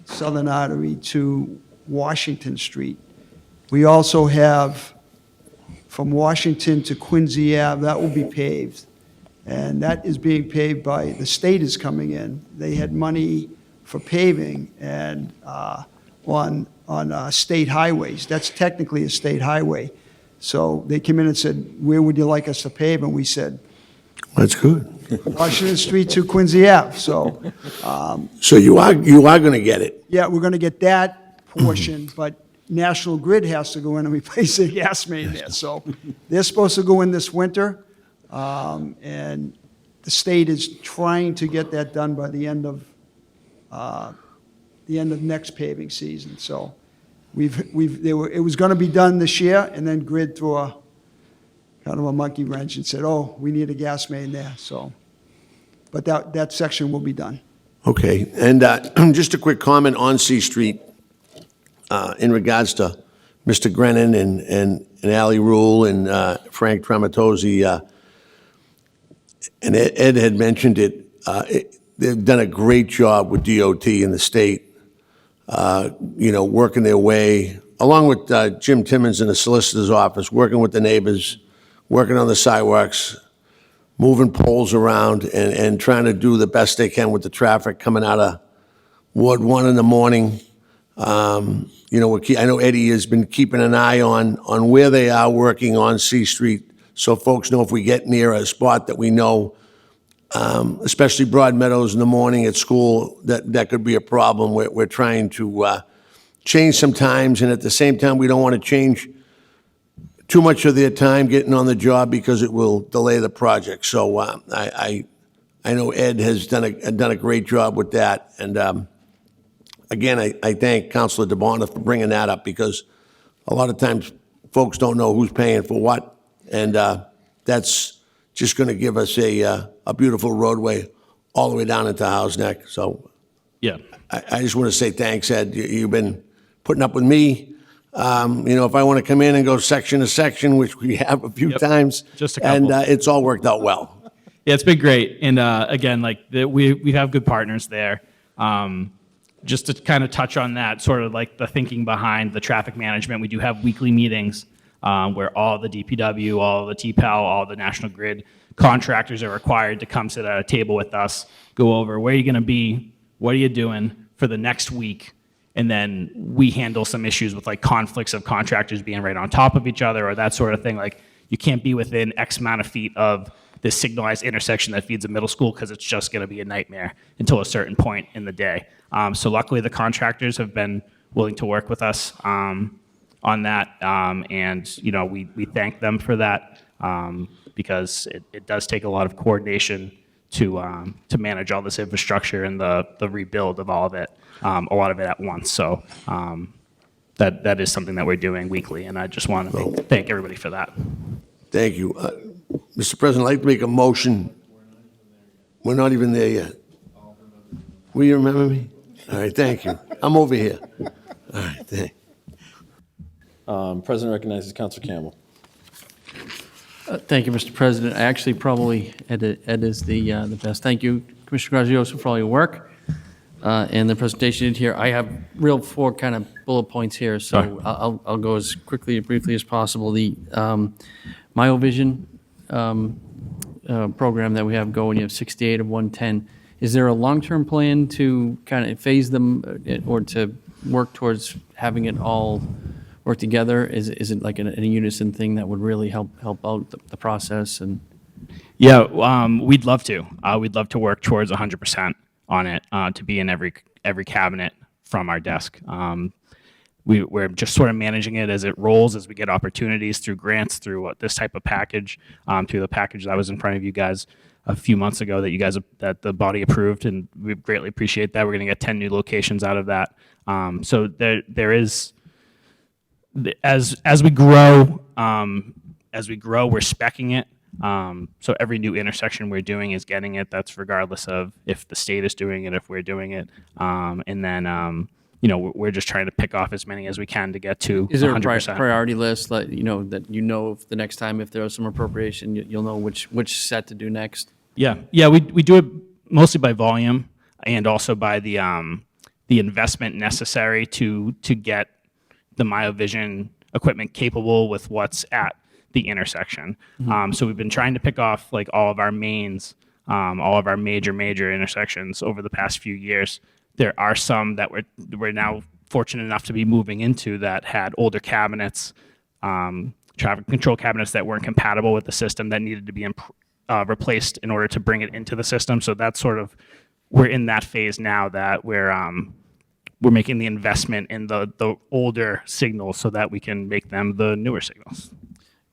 Southern Artery to Washington Street. We also have from Washington to Quincy Ave, that will be paved. And that is being paved by, the state is coming in. They had money for paving and on state highways. That's technically a state highway. So they came in and said, where would you like us to pave? And we said, That's good. Washington Street to Quincy Ave. So, So you are going to get it. yeah, we're going to get that portion, but National Grid has to go in and replace the gas main there. So they're supposed to go in this winter, and the state is trying to get that done by the end of next paving season. So it was going to be done this year, and then Grid threw a kind of a monkey wrench and said, oh, we need a gas main there. So, but that section will be done. Okay, and just a quick comment on C Street in regards to Mr. Grennan and Ali Rule and Frank Tramatozzi, and Ed had mentioned it. They've done a great job with DOT in the state, working their way, along with Jim Timmons in the solicitor's office, working with the neighbors, working on the sidewalks, moving poles around, and trying to do the best they can with the traffic coming out of Ward 1 in the morning. I know Eddie has been keeping an eye on where they are working on C Street, so folks know if we get near a spot that we know, especially Broad Meadows in the morning at school, that could be a problem. We're trying to change some times, and at the same time, we don't want to change too much of their time getting on the job because it will delay the project. So I know Ed has done a great job with that, and again, I thank Councilor DeBona for bringing that up, because a lot of times folks don't know who's paying for what, and that's just going to give us a beautiful roadway all the way down into Howe's Neck. So Yeah. I just want to say thanks, Ed. You've been putting up with me. If I want to come in and go section to section, which we have a few times, Just a couple. and it's all worked out well. Yeah, it's been great. And again, we have good partners there. Just to kind of touch on that, sort of like the thinking behind the traffic management, we do have weekly meetings where all the DPW, all the TPAL, all the National Grid contractors are required to come sit at a table with us, go over where you're going to be, what are you doing for the next week? And then we handle some issues with like conflicts of contractors being right on top of each other or that sort of thing. Like you can't be within X amount of feet of this signalized intersection that feeds a middle school because it's just going to be a nightmare until a certain point in the day. So luckily the contractors have been willing to work with us on that. And, you know, we thank them for that because it does take a lot of coordination to manage all this infrastructure and the rebuild of all of it, a lot of it at once. So that is something that we're doing weekly, and I just want to thank everybody for that. Thank you. Mr. President, I'd like to make a motion. We're not even there yet. Will you remember me? All right, thank you. I'm over here. All right, thank you. President recognizes Council Campbell. Thank you, Mr. President. I actually probably, Ed is the best. Thank you, Commissioner Grazioso, for all your work and the presentation you did here. I have four kind of bullet points here, so I'll go as quickly and briefly as possible. The MyoVision program that we have going, you have 68 of 110. Is there a long-term plan to kind of phase them or to work towards having it all work together? Is it like a unison thing that would really help out the process? And Yeah, we'd love to. We'd love to work towards 100% on it to be in every cabinet from our desk. We're just sort of managing it as it rolls, as we get opportunities through grants, through this type of package, through the package that was in front of you guys a few months ago that the body approved, and we greatly appreciate that. We're going to get 10 new locations out of that. So there is, as we grow, we're speccing it. So every new intersection we're doing is getting it. That's regardless of if the state is doing it, if we're doing it, and then. We're just trying to pick off as many as we can to get to 100%. is there a priority list, that if the next time if there was some appropriation, you'll know which set to do next? Yeah, we do it mostly by volume and also by the investment necessary to get the MyoVision equipment capable with what's at the intersection. Mm-hmm. So we've been trying to pick off like all of our mains, all of our major intersections over the past few years. There are some that we're now fortunate enough to be moving into that had older cabinets, traffic control cabinets that weren't compatible with the system that needed to be replaced in order to bring it into the system. So that's sort of, we're in that phase now that we're making the investment in the older signals so that we can make them the newer signals.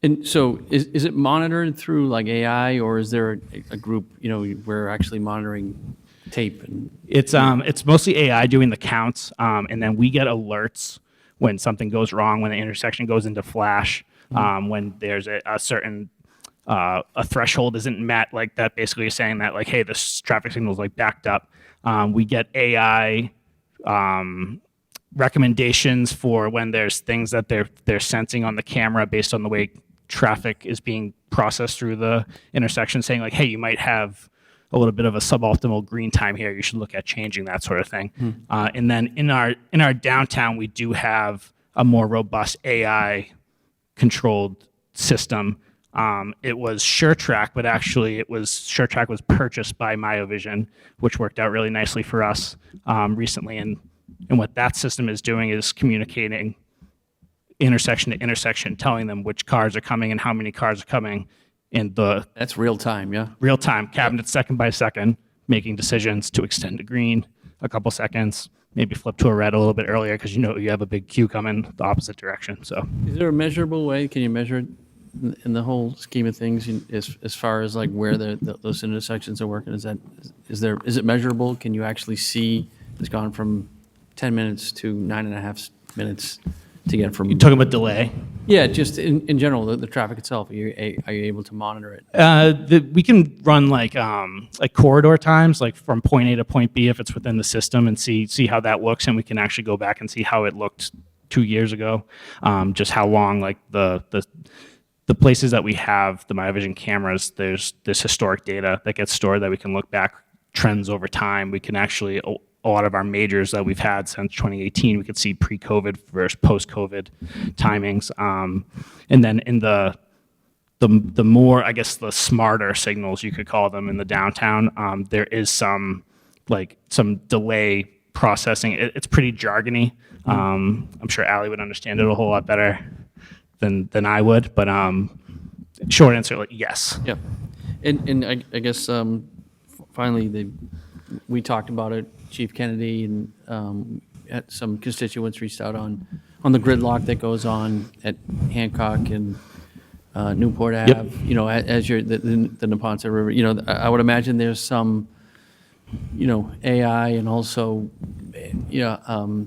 And so is it monitored through like AI, or is there a group, we're actually monitoring tape? And it's mostly AI doing the counts, and then we get alerts when something goes wrong, when the intersection goes into flash, when there's a certain a threshold isn't met, like that basically is saying that like, hey, this traffic signal is like backed up. We get AI recommendations for when there's things that they're sensing on the camera based on the way traffic is being processed through the intersection, saying like, hey, you might have a little bit of a suboptimal green time here. You should look at changing that sort of thing. And then in our downtown, we do have a more robust AI controlled system. It was SureTrack, but actually SureTrack was purchased by MyoVision, which worked out really nicely for us recently. And what that system is doing is communicating intersection to intersection, telling them which cars are coming and how many cars are coming. And that's real time, yeah? Real time, cabinets second by second, making decisions to extend to green a couple seconds, maybe flip to a red a little bit earlier because you have a big queue coming the opposite direction. So, is there a measurable way? Can you measure it in the whole scheme of things as far as like where those intersections are working? Is it measurable? Can you actually see it's gone from 10 minutes to 9.5 minutes to get from? You're talking about delay? Yeah, just in general, the traffic itself. Are you able to monitor it? We can run like corridor times, like from point A to point B if it's within the system, and see how that looks, and we can actually go back and see how it looked 2 years ago. Just how long, like the places that we have the MyoVision cameras, there's this historic data that gets stored that we can look back trends over time. We can actually, a lot of our majors that we've had since 2018, we could see pre-COVID versus post-COVID timings. And then in the more, I guess, the smarter signals, you could call them, in the downtown, there is some like some delay processing. It's pretty jargony. I'm sure Allie would understand it a whole lot better than I would, but short answer, like, yes. Yeah. And I guess finally, we talked about it, Chief Kennedy and at some constituents reached out on the gridlock that goes on at Hancock and Newport Ave. Yep. You know, as you're the Neponset River. You know, I would imagine there's some, you know, AI and also, you know,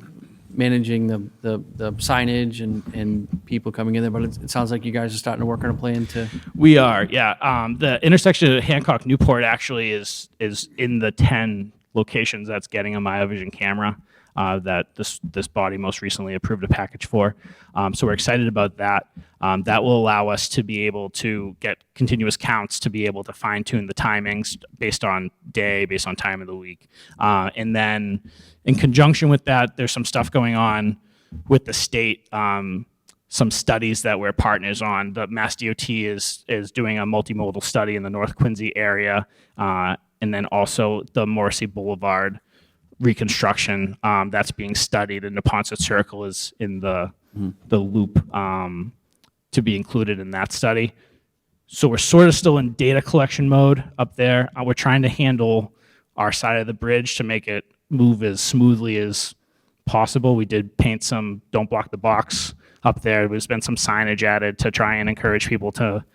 managing the signage and people coming in there. But it sounds like you guys are starting to work on a plan to. We are, yeah. The intersection of Hancock Newport actually is in the 10 locations that's getting a MyoVision camera that this body most recently approved a package for. So we're excited about that. That will allow us to be able to get continuous counts to be able to fine tune the timings based on day, based on time of the week. And then in conjunction with that, there's some stuff going on with the state. Some studies that we're partners on. The Mass DOT is doing a multimodal study in the North Quincy area, and then also the Morrissey Boulevard reconstruction that's being studied. And the Neponset Circle is in the loop to be included in that study. So we're sort of still in data collection mode up there. We're trying to handle our side of the bridge to make it move as smoothly as possible. We did paint some "Don't Block the Box" up there. There's been some signage added to try and encourage people to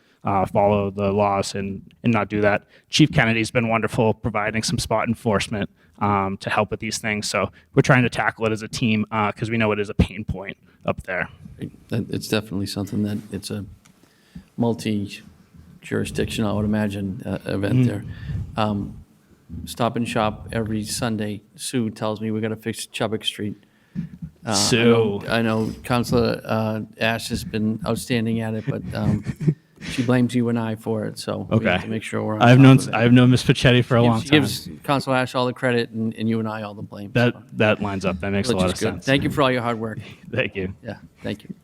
follow the laws and not do that. Chief Kennedy's been wonderful providing some spot enforcement to help with these things. So we're trying to tackle it as a team because we know it is a pain point up there. It's definitely something that it's a multi-jurisdictional, I would imagine, event there. Stop and Shop every Sunday. Sue tells me we got to fix Chubbuck Street. Sue. I know Councilor Ash has been outstanding at it, but she blames you and I for it, so we have to make sure we're on I've top known of it. I've known Ms. Pachetti for a long She time. gives Councilor Ash all the credit and you and I all the blame. so, That lines up. That makes a which lot is of good. sense. Thank you for all your hard work. Thank you. Yeah, thank you.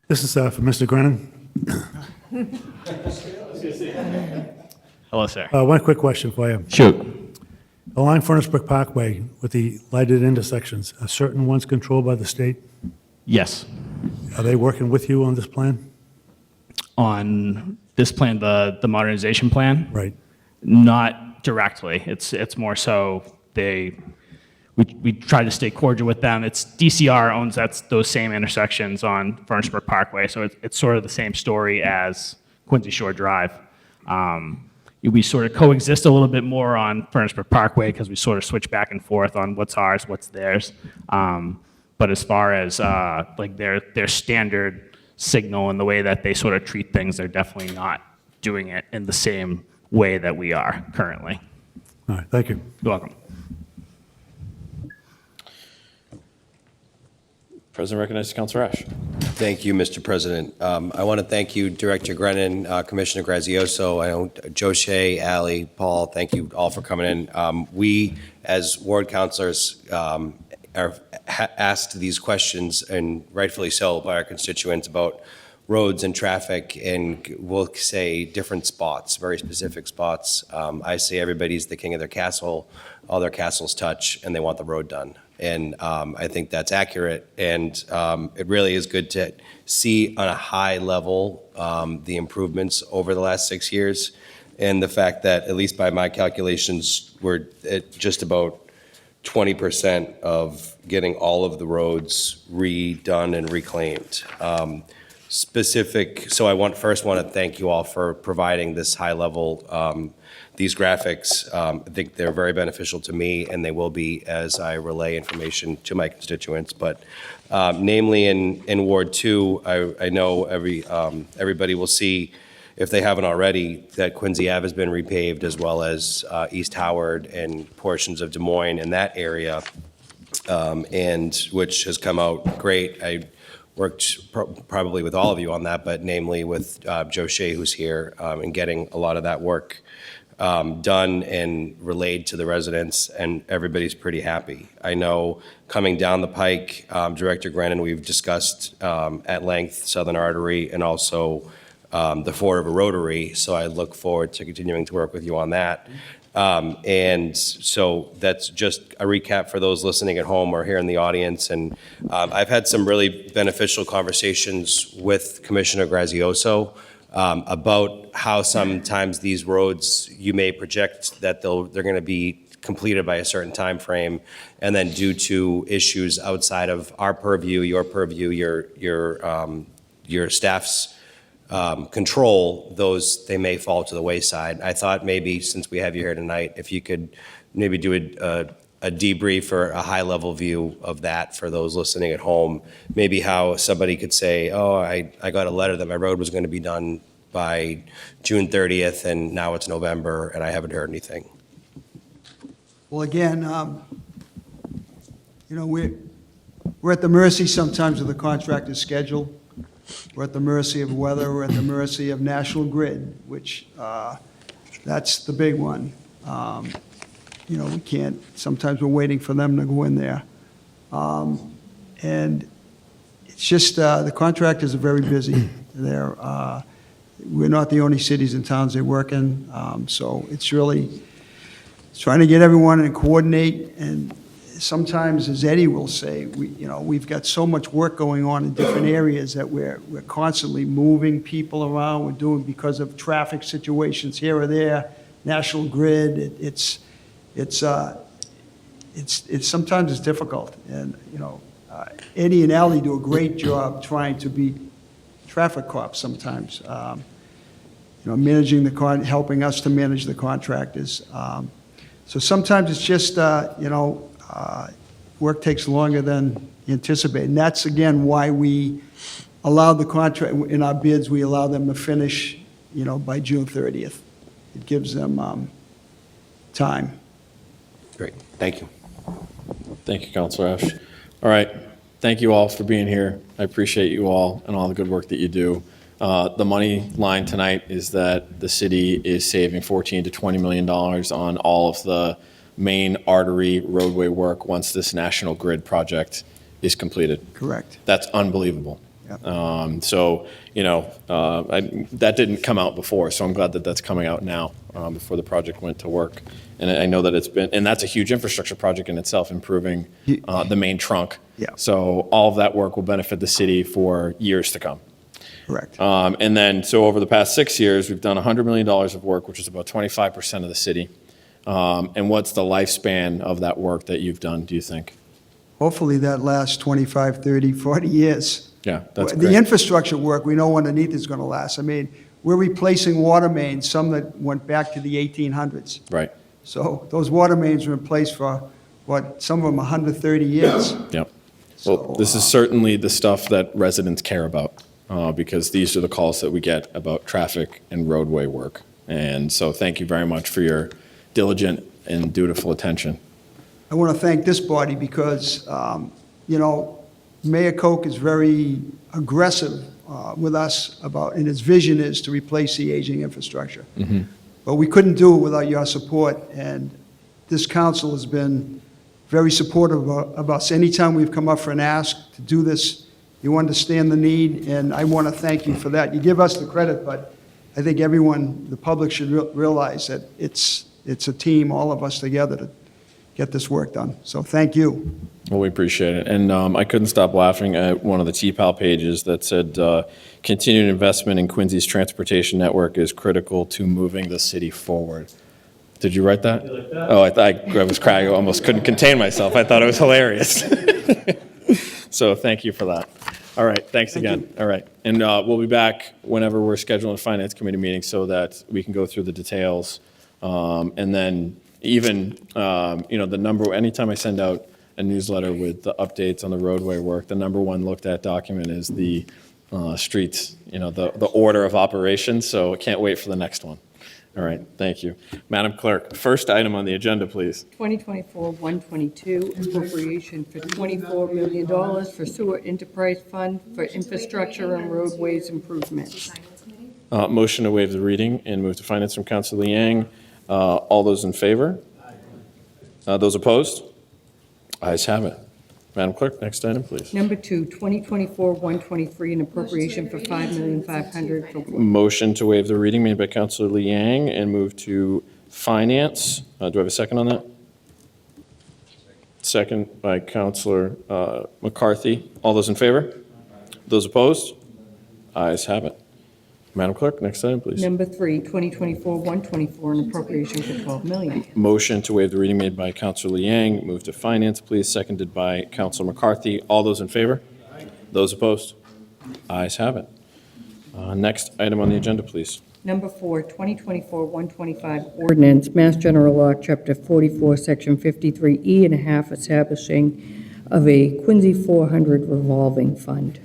This is for Mr. Grennan. Hello, sir. One quick question for you. Shoot. Along Furnace Brook Parkway with the lighted intersections, are certain ones controlled by the state? Yes. Are they working with you on this plan? On this plan, the modernization plan? Right. Not directly. It's more so we try to stay cordial with them. It's DCR owns those same intersections on Furnace Brook Parkway, so it's sort of the same story as Quincy Shore Drive. We sort of coexist a little bit more on Furnace Brook Parkway because we sort of switch back and forth on what's ours, what's theirs. But as far as like their standard signal and the way that they sort of treat things, they're definitely not doing it in the same way that we are currently. All right, thank you. You're welcome. President recognizes Councilor Ash. Thank you, Mr. President. I want to thank you, Director Grennan, Commissioner Grazioso, I know Joe Shea, Ally, Paul, thank you all for coming in. We, as ward councilors, are asked these questions, and rightfully so, by our constituents about roads and traffic, and we'll say different spots, very specific spots. I say everybody's the king of their castle, all their castles touch, and they want the road done. And I think that's accurate, and it really is good to see on a high level the improvements over the last 6 years, and the fact that, at least by my calculations, we're at just about 20% of getting all of the roads redone and reclaimed. So I first want to thank you all for providing this high level, these graphics. I think they're very beneficial to me, and they will be as I relay information to my constituents. But namely in Ward 2, I know everybody will see, if they haven't already, that Quincy Ave has been repaved, as well as East Howard and portions of Des Moines in that area, and which has come out great. I worked probably with all of you on that, but namely with Joe Shea, who's here, and getting a lot of that work done and relayed to the residents, and everybody's pretty happy. I know coming down the pike, Director Grennan, we've discussed at length Southern Artery and also the Fort River Rotary, so I look forward to continuing to work with you on that. And so that's just a recap for those listening at home or here in the audience. And I've had some really beneficial conversations with Commissioner Grazioso about how sometimes these roads, you may project that they're going to be completed by a certain time frame, and then due to issues outside of our purview, your purview, your staff's control, they may fall to the wayside. I thought maybe, since we have you here tonight, if you could maybe do a debrief or a high-level view of that for those listening at home. Maybe how somebody could say, oh, I got a letter that my road was going to be done by June 30th, and now it's November, and I haven't heard anything. Well, again, we're at the mercy sometimes of the contractor's schedule. We're at the mercy of weather. We're at the mercy of National Grid, which that's the big one. We can't, sometimes we're waiting for them to go in there. And it's just, the contractors are very busy. We're not the only cities and towns they work in, so it's really trying to get everyone and coordinate. And sometimes, as Eddie will say, we've got so much work going on in different areas that we're constantly moving people around. We're doing, because of traffic situations here or there, National Grid. It's sometimes it's difficult. And Eddie and Ally do a great job trying to be traffic cops sometimes. Managing helping us to manage the contractors. So sometimes it's just, work takes longer than anticipated. And that's, again, why we allow the contract, in our bids, we allow them to finish, by June 30th. It gives them time. Great, thank you. Thank you, Councilor Ash. All right, thank you all for being here. I appreciate you all and all the good work that you do. The money line tonight is that the city is saving $14 to $20 million on all of the main artery roadway work once this National Grid project is completed. Correct. That's unbelievable. Yep. That didn't come out before, so I'm glad that that's coming out now before the project went to work. And I know that and that's a huge infrastructure project in itself, improving the main trunk. Yeah. So all of that work will benefit the city for years to come. Correct. And then, so over the past 6 years, we've done $100 million of work, which is about 25% of the city. And what's the lifespan of that work that you've done, do you think? Hopefully that lasts 25, 30, 40 years. Yeah, that's The great. infrastructure work, we know underneath is going to last. I mean, we're replacing water mains, some that went back to the 1800s. Right. So those water mains were in place for, some of them 130 years. Yep. So, Well, this is certainly the stuff that residents care about, because these are the calls that we get about traffic and roadway work. And so thank you very much for your diligent and dutiful attention. I want to thank this body because, Mayor Koch is very aggressive with us and his vision is to replace the aging infrastructure. Mm-hmm. But we couldn't do it without your support, and this council has been very supportive of us. Anytime we've come up for an ask to do this, you understand the need, and I want to thank you for that. You give us the credit, but I think everyone, the public should realize that it's a team, all of us together, to get this work done. So thank you. Well, we appreciate it. And I couldn't stop laughing at one of the TPAL pages that said, continued investment in Quincy's transportation network is critical to moving the city forward. Did you write that? You like that? Oh, I was crying. I almost couldn't contain myself. I thought it was hilarious. So thank you for that. All right, thanks again. All right, and we'll be back whenever we're scheduling a finance committee meeting so that we can go through the details. And then even, the number, anytime I send out a newsletter with the updates on the roadway work, the number one looked at document is the streets, the order of operations. So I can't wait for the next one. All right, thank you. Madam Clerk, first item on the agenda, please. 2024-122, appropriation for $24 million for sewer enterprise fund for infrastructure and roadways improvements. Motion to waive the reading and move to finance from Councilor Liang. All those in favor? Those opposed? Ayes have it. Madam Clerk, next item, please. Number 2, 2024-123, an appropriation for $5,500,000 for Motion to waive the reading made by Counselor Liang and move to Finance. Do I have a second on that? Second by Counselor McCarthy. All those in favor? Those opposed? Ayes have it. Madam Clerk, next item, please. Number 3, 2024-124, an appropriation for $12 million. Motion to waive the reading made by Counselor Liang, move to Finance, please, seconded by Counselor McCarthy. All those in favor? Those opposed? Ayes have it. Next item on the agenda, please. Number 4, 2024-125 ordinance, Mass General Law, Chapter 44, Section 53E and a half, establishing of a Quincy 400 revolving fund.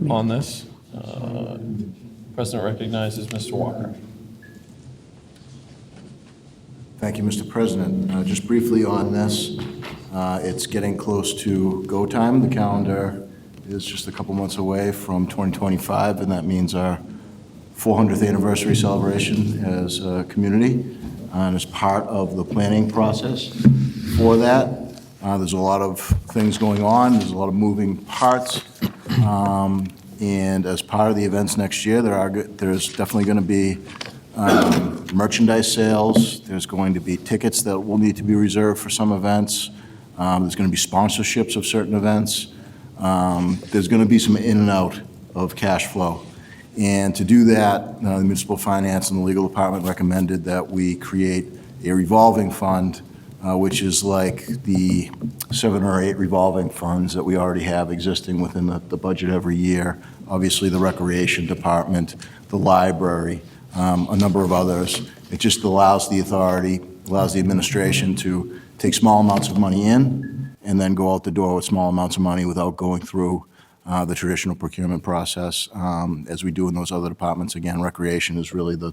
On this, President recognizes Mr. Walker. Thank you, Mr. President. Just briefly on this, it's getting close to go time. The calendar is just a couple months away from 2025, and that means our 400th anniversary celebration as a community. And as part of the planning process for that, there's a lot of things going on. There's a lot of moving parts. And as part of the events next year, there's definitely going to be merchandise sales. There's going to be tickets that will need to be reserved for some events. There's going to be sponsorships of certain events. There's going to be some in and out of cash flow. And to do that, the Municipal Finance and the Legal Department recommended that we create a revolving fund, which is like the 7 or 8 revolving funds that we already have existing within the budget every year. Obviously, the Recreation Department, the library, a number of others. It just allows the authority, allows the administration to take small amounts of money in and then go out the door with small amounts of money without going through the traditional procurement process, as we do in those other departments. Again, Recreation is really the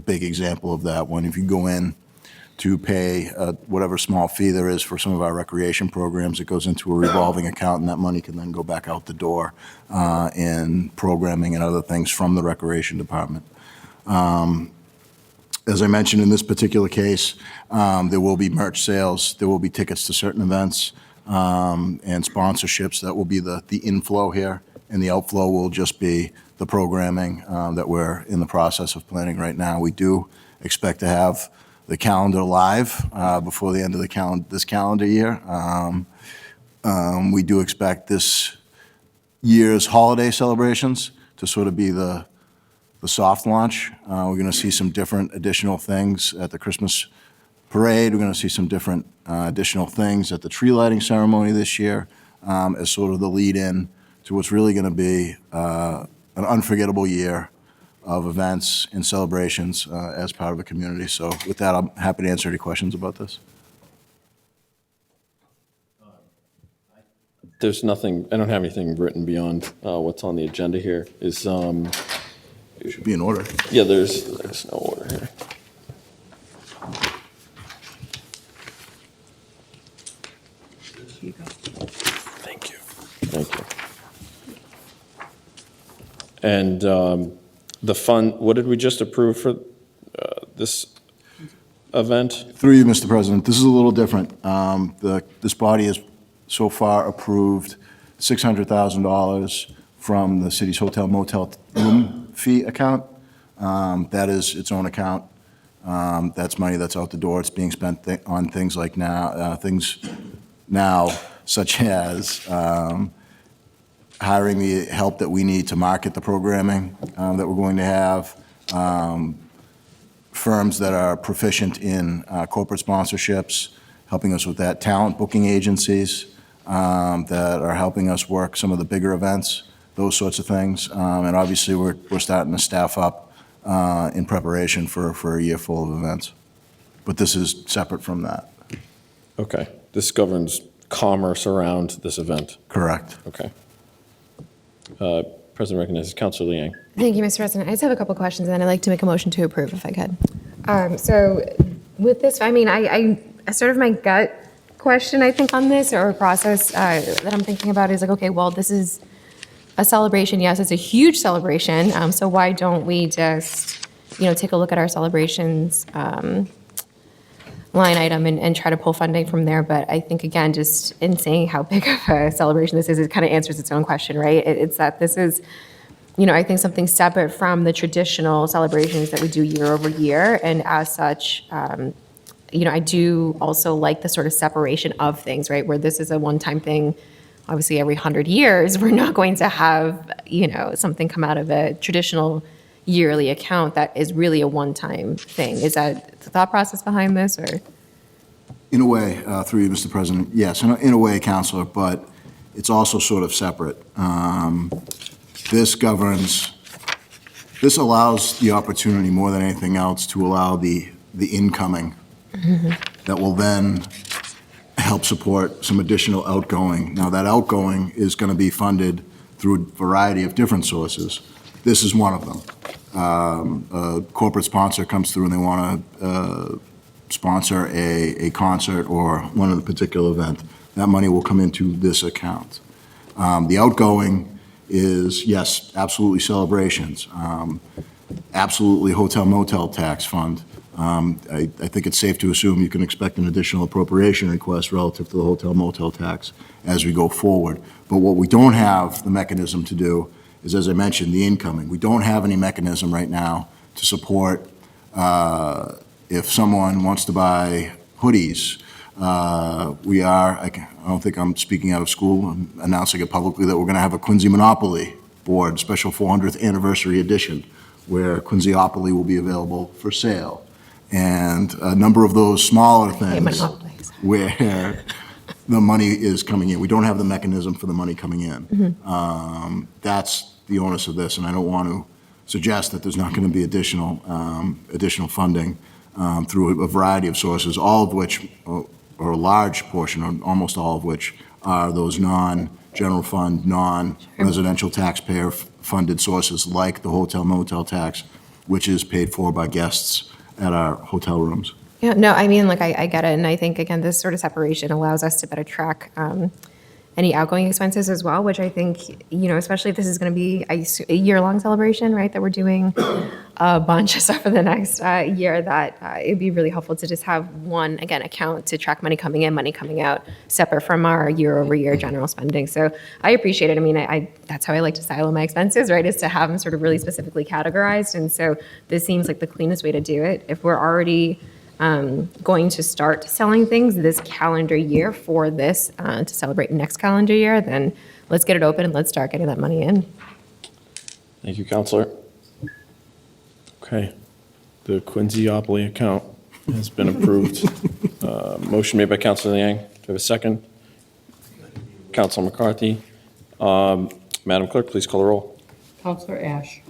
big example of that one. If you go in to pay whatever small fee there is for some of our recreation programs, it goes into a revolving account, and that money can then go back out the door in programming and other things from the Recreation Department. As I mentioned, in this particular case, there will be merch sales, there will be tickets to certain events, and sponsorships. That will be the inflow here, and the outflow will just be the programming that we're in the process of planning right now. We do expect to have the calendar live before the end of this calendar year. We do expect this year's holiday celebrations to sort of be the soft launch. We're going to see some different additional things at the Christmas parade. We're going to see some different additional things at the tree lighting ceremony this year as sort of the lead-in to what's really going to be an unforgettable year of events and celebrations as part of a community. So with that, I'm happy to answer any questions about this. There's nothing, I don't have anything written beyond what's on the agenda here. It should be in order. Yeah, there's no order here. Thank you. Thank you. And the fund, what did we just approve for this event? Through you, Mr. President, this is a little different. This body has so far approved $600,000 from the city's hotel motel room fee account. That is its own account. That's money that's out the door. It's being spent on things like now, such as hiring the help that we need to market the programming that we're going to have, firms that are proficient in corporate sponsorships, helping us with that, talent booking agencies that are helping us work some of the bigger events, those sorts of things. And obviously, we're starting to staff up in preparation for a year full of events. But this is separate from that. Okay. This governs commerce around this event. Correct. Okay. President recognizes Councilor Liang. Thank you, Mr. President. I just have a couple questions, and then I'd like to make a motion to approve if I could. So with this, I mean, I sort of my gut question, I think, on this, or a process that I'm thinking about is like, okay, well, this is a celebration. Yes, it's a huge celebration. So why don't we just, take a look at our celebrations line item and try to pull funding from there. But I think, again, just in saying how big of a celebration this is, it kind of answers its own question, right? It's that this is, I think something separate from the traditional celebrations that we do year over year. And as such, I do also like the sort of separation of things, right? Where this is a one-time thing, obviously every 100 years, we're not going to have, something come out of a traditional yearly account that is really a one-time thing. Is that the thought process behind this, or? In a way, through you, Mr. President, yes, in a way, Counselor, but it's also sort of separate. This allows the opportunity more than anything else to allow the incoming that will then help support some additional outgoing. Now, that outgoing is going to be funded through a variety of different sources. This is one of them. A corporate sponsor comes through and they want to sponsor a concert or one of the particular event. That money will come into this account. The outgoing is, yes, absolutely celebrations, absolutely hotel motel tax fund. I think it's safe to assume you can expect an additional appropriation request relative to the hotel motel tax as we go forward. But what we don't have the mechanism to do is, as I mentioned, the incoming. We don't have any mechanism right now to support if someone wants to buy hoodies. I don't think I'm speaking out of school. I'm announcing it publicly that we're going to have a Quincy Monopoly Board special 400th anniversary edition where Quincy-opoly will be available for sale. And a number of those smaller things where the money is coming in. We don't have the mechanism for the money coming in. That's the onus of this, and I don't want to suggest that there's not going to be additional funding through a variety of sources, all of which, or a large portion, or almost all of which, are those non-general fund, non-residential taxpayer-funded sources like the hotel motel tax, which is paid for by guests at our hotel rooms. Yeah, no, I mean, I get it. And I think, again, this sort of separation allows us to better track any outgoing expenses as well, which I think, especially if this is going to be a year-long celebration, right, that we're doing a bunch of stuff for the next year, that it'd be really helpful to just have one, again, account to track money coming in, money coming out, separate from our year-over-year general spending. So I appreciate it. I mean, that's how I like to silo my expenses, right, is to have them sort of really specifically categorized. And so this seems like the cleanest way to do it. If we're already going to start selling things this calendar year for this to celebrate next calendar year, then let's get it open and let's start getting that money in. Thank you, Counselor. Okay, the Quincy-opoly account has been approved. Motion made by Counselor Liang. Do I have a second? Counselor McCarthy. Madam Clerk, please call the roll. Counselor Ash.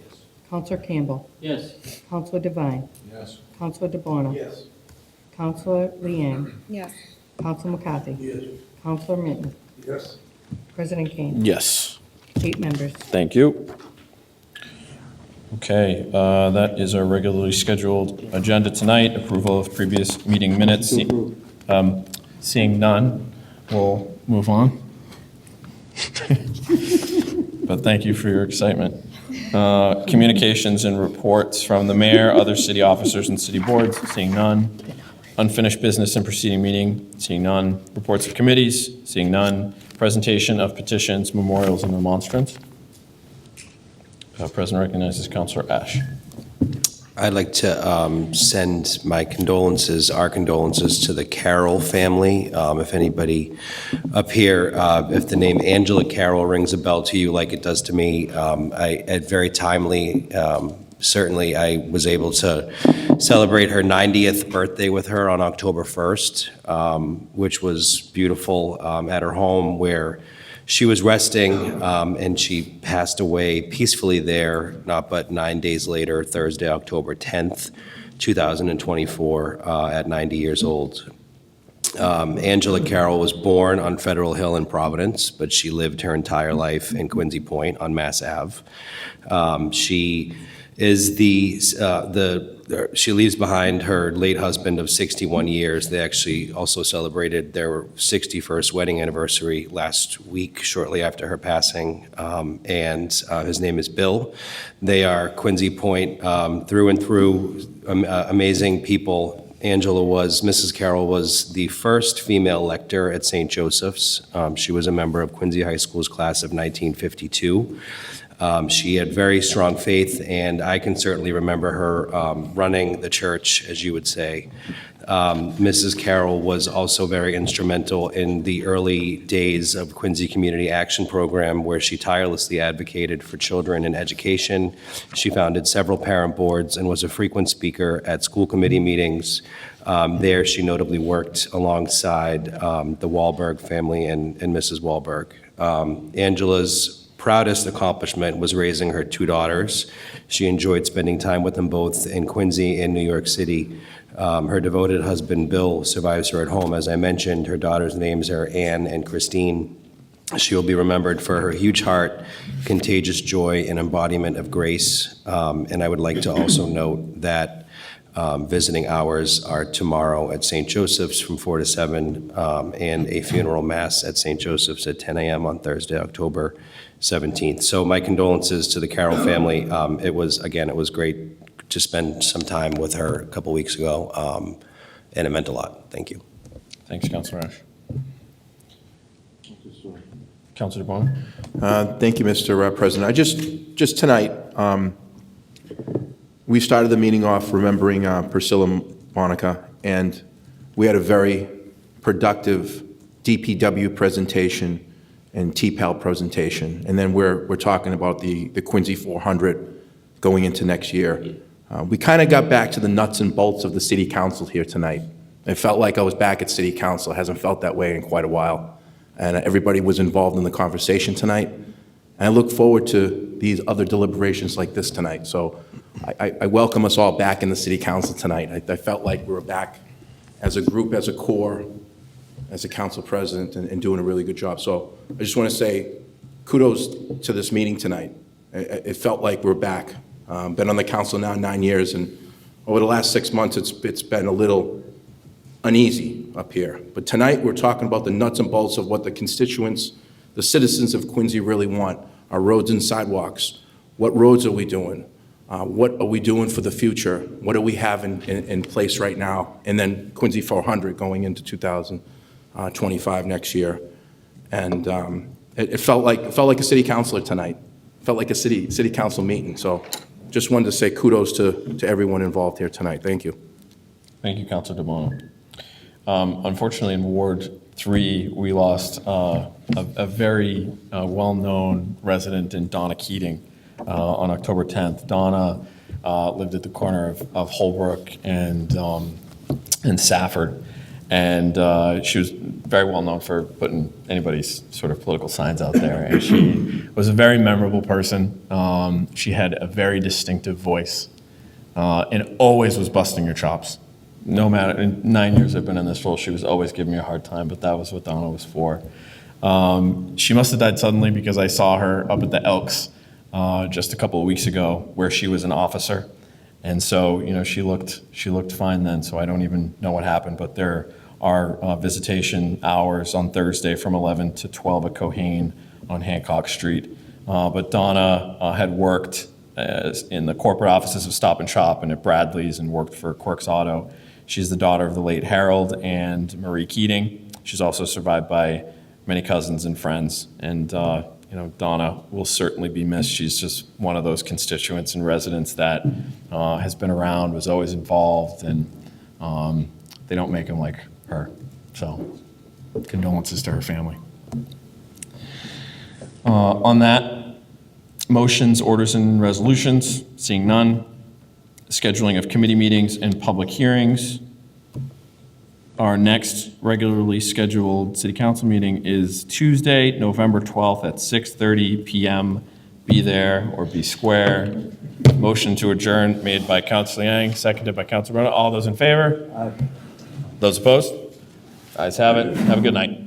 Counselor Campbell. Yes. Counselor Devine. Yes. Counselor DeBona. Yes. Counselor Liang. Yes. Counselor McCarthy. Yes. Counselor Minton. Yes. President Kane. Yes. 8 members. Thank you. Okay, that is our regularly scheduled agenda tonight. Approval of previous meeting minutes. Seeing none, we'll move on. But thank you for your excitement. Communications and reports from the mayor, other city officers and city boards. Seeing none. Unfinished business and preceding meeting. Seeing none. Reports of committees. Seeing none. Presentation of petitions, memorials, and remonstrance. President recognizes Councilor Ash. I'd like to send my condolences, our condolences, to the Carroll family. If anybody up here, if the name Angela Carroll rings a bell to you like it does to me, at very timely, certainly I was able to celebrate her 90th birthday with her on October 1st, which was beautiful, at her home where she was resting, and she passed away peacefully there, not but 9 days later, Thursday, October 10th, 2024, at 90 years old. Angela Carroll was born on Federal Hill in Providence, but she lived her entire life in Quincy Point on Mass Ave. She is she leaves behind her late husband of 61 years. They actually also celebrated their 61st wedding anniversary last week, shortly after her passing, and his name is Bill. They are Quincy Point through and through, amazing people, Mrs. Carroll was the first female lector at St. Joseph's. She was a member of Quincy High School's class of 1952. She had very strong faith, and I can certainly remember her running the church, as you would say. Mrs. Carroll was also very instrumental in the early days of Quincy Community Action Program, where she tirelessly advocated for children in education. She founded several parent boards and was a frequent speaker at school committee meetings. There, she notably worked alongside the Wahlberg family and Mrs. Wahlberg. Angela's proudest accomplishment was raising her two daughters. She enjoyed spending time with them both in Quincy and New York City. Her devoted husband, Bill, survives her at home. As I mentioned, her daughters' names are Anne and Christine. She will be remembered for her huge heart, contagious joy, and embodiment of grace. And I would like to also note that visiting hours are tomorrow at St. Joseph's from 4 to 7, and a funeral mass at St. Joseph's at 10 a.m. on Thursday, October 17th. So my condolences to the Carroll family. It was great to spend some time with her a couple weeks ago, and it meant a lot. Thank you. Thanks, Councilor Ash. Councilor DeBona? Thank you, Mr. President. Just tonight, we started the meeting off remembering Priscilla Monica, and we had a very productive DPW presentation and TPAL presentation, and then we're talking about the Quincy 400 going into next year. We kind of got back to the nuts and bolts of the city council here tonight. It felt like I was back at city council. It hasn't felt that way in quite a while. And everybody was involved in the conversation tonight. And I look forward to these other deliberations like this tonight. So I welcome us all back in the city council tonight. I felt like we were back as a group, as a core, as a council president, and doing a really good job. So I just want to say kudos to this meeting tonight. It felt like we're back. Been on the council now 9 years, and over the last 6 months, it's been a little uneasy up here. But tonight, we're talking about the nuts and bolts of what the constituents, the citizens of Quincy really want, our roads and sidewalks. What roads are we doing? What are we doing for the future? What do we have in place right now? And then Quincy 400 going into 2025 next year. And it felt like a city councilor tonight. Felt like a city council meeting. So just wanted to say kudos to everyone involved here tonight. Thank you. Thank you, Councilor DeBona. Unfortunately, in Ward 3, we lost a very well-known resident in Donna Keating on October 10th. Donna lived at the corner of Holbrook and Safford, and she was very well known for putting anybody's sort of political signs out there. And she was a very memorable person. She had a very distinctive voice, and always was busting your chops. No matter, in 9 years I've been in this role, she was always giving me a hard time, but that was what Donna was for. She must have died suddenly because I saw her up at the Elks just a couple of weeks ago, where she was an officer. And so, she looked fine then, so I don't even know what happened, but there are visitation hours on Thursday from 11 to 12 at Cohane on Hancock Street. But Donna had worked in the corporate offices of Stop and Shop and at Bradley's, and worked for Quirk's Auto. She's the daughter of the late Harold and Marie Keating. She's also survived by many cousins and friends. And Donna will certainly be missed. She's just one of those constituents and residents that has been around, was always involved, and they don't make them like her. So condolences to her family. On that, motions, orders, and resolutions, seeing none. Scheduling of committee meetings and public hearings. Our next regularly scheduled city council meeting is Tuesday, November 12th at 6:30 p.m. Be there or be square. Motion to adjourn made by Councilor Yang, seconded by Councilor Brown. All those in favor? Aye. Those opposed? Ayes have it. Have a good night.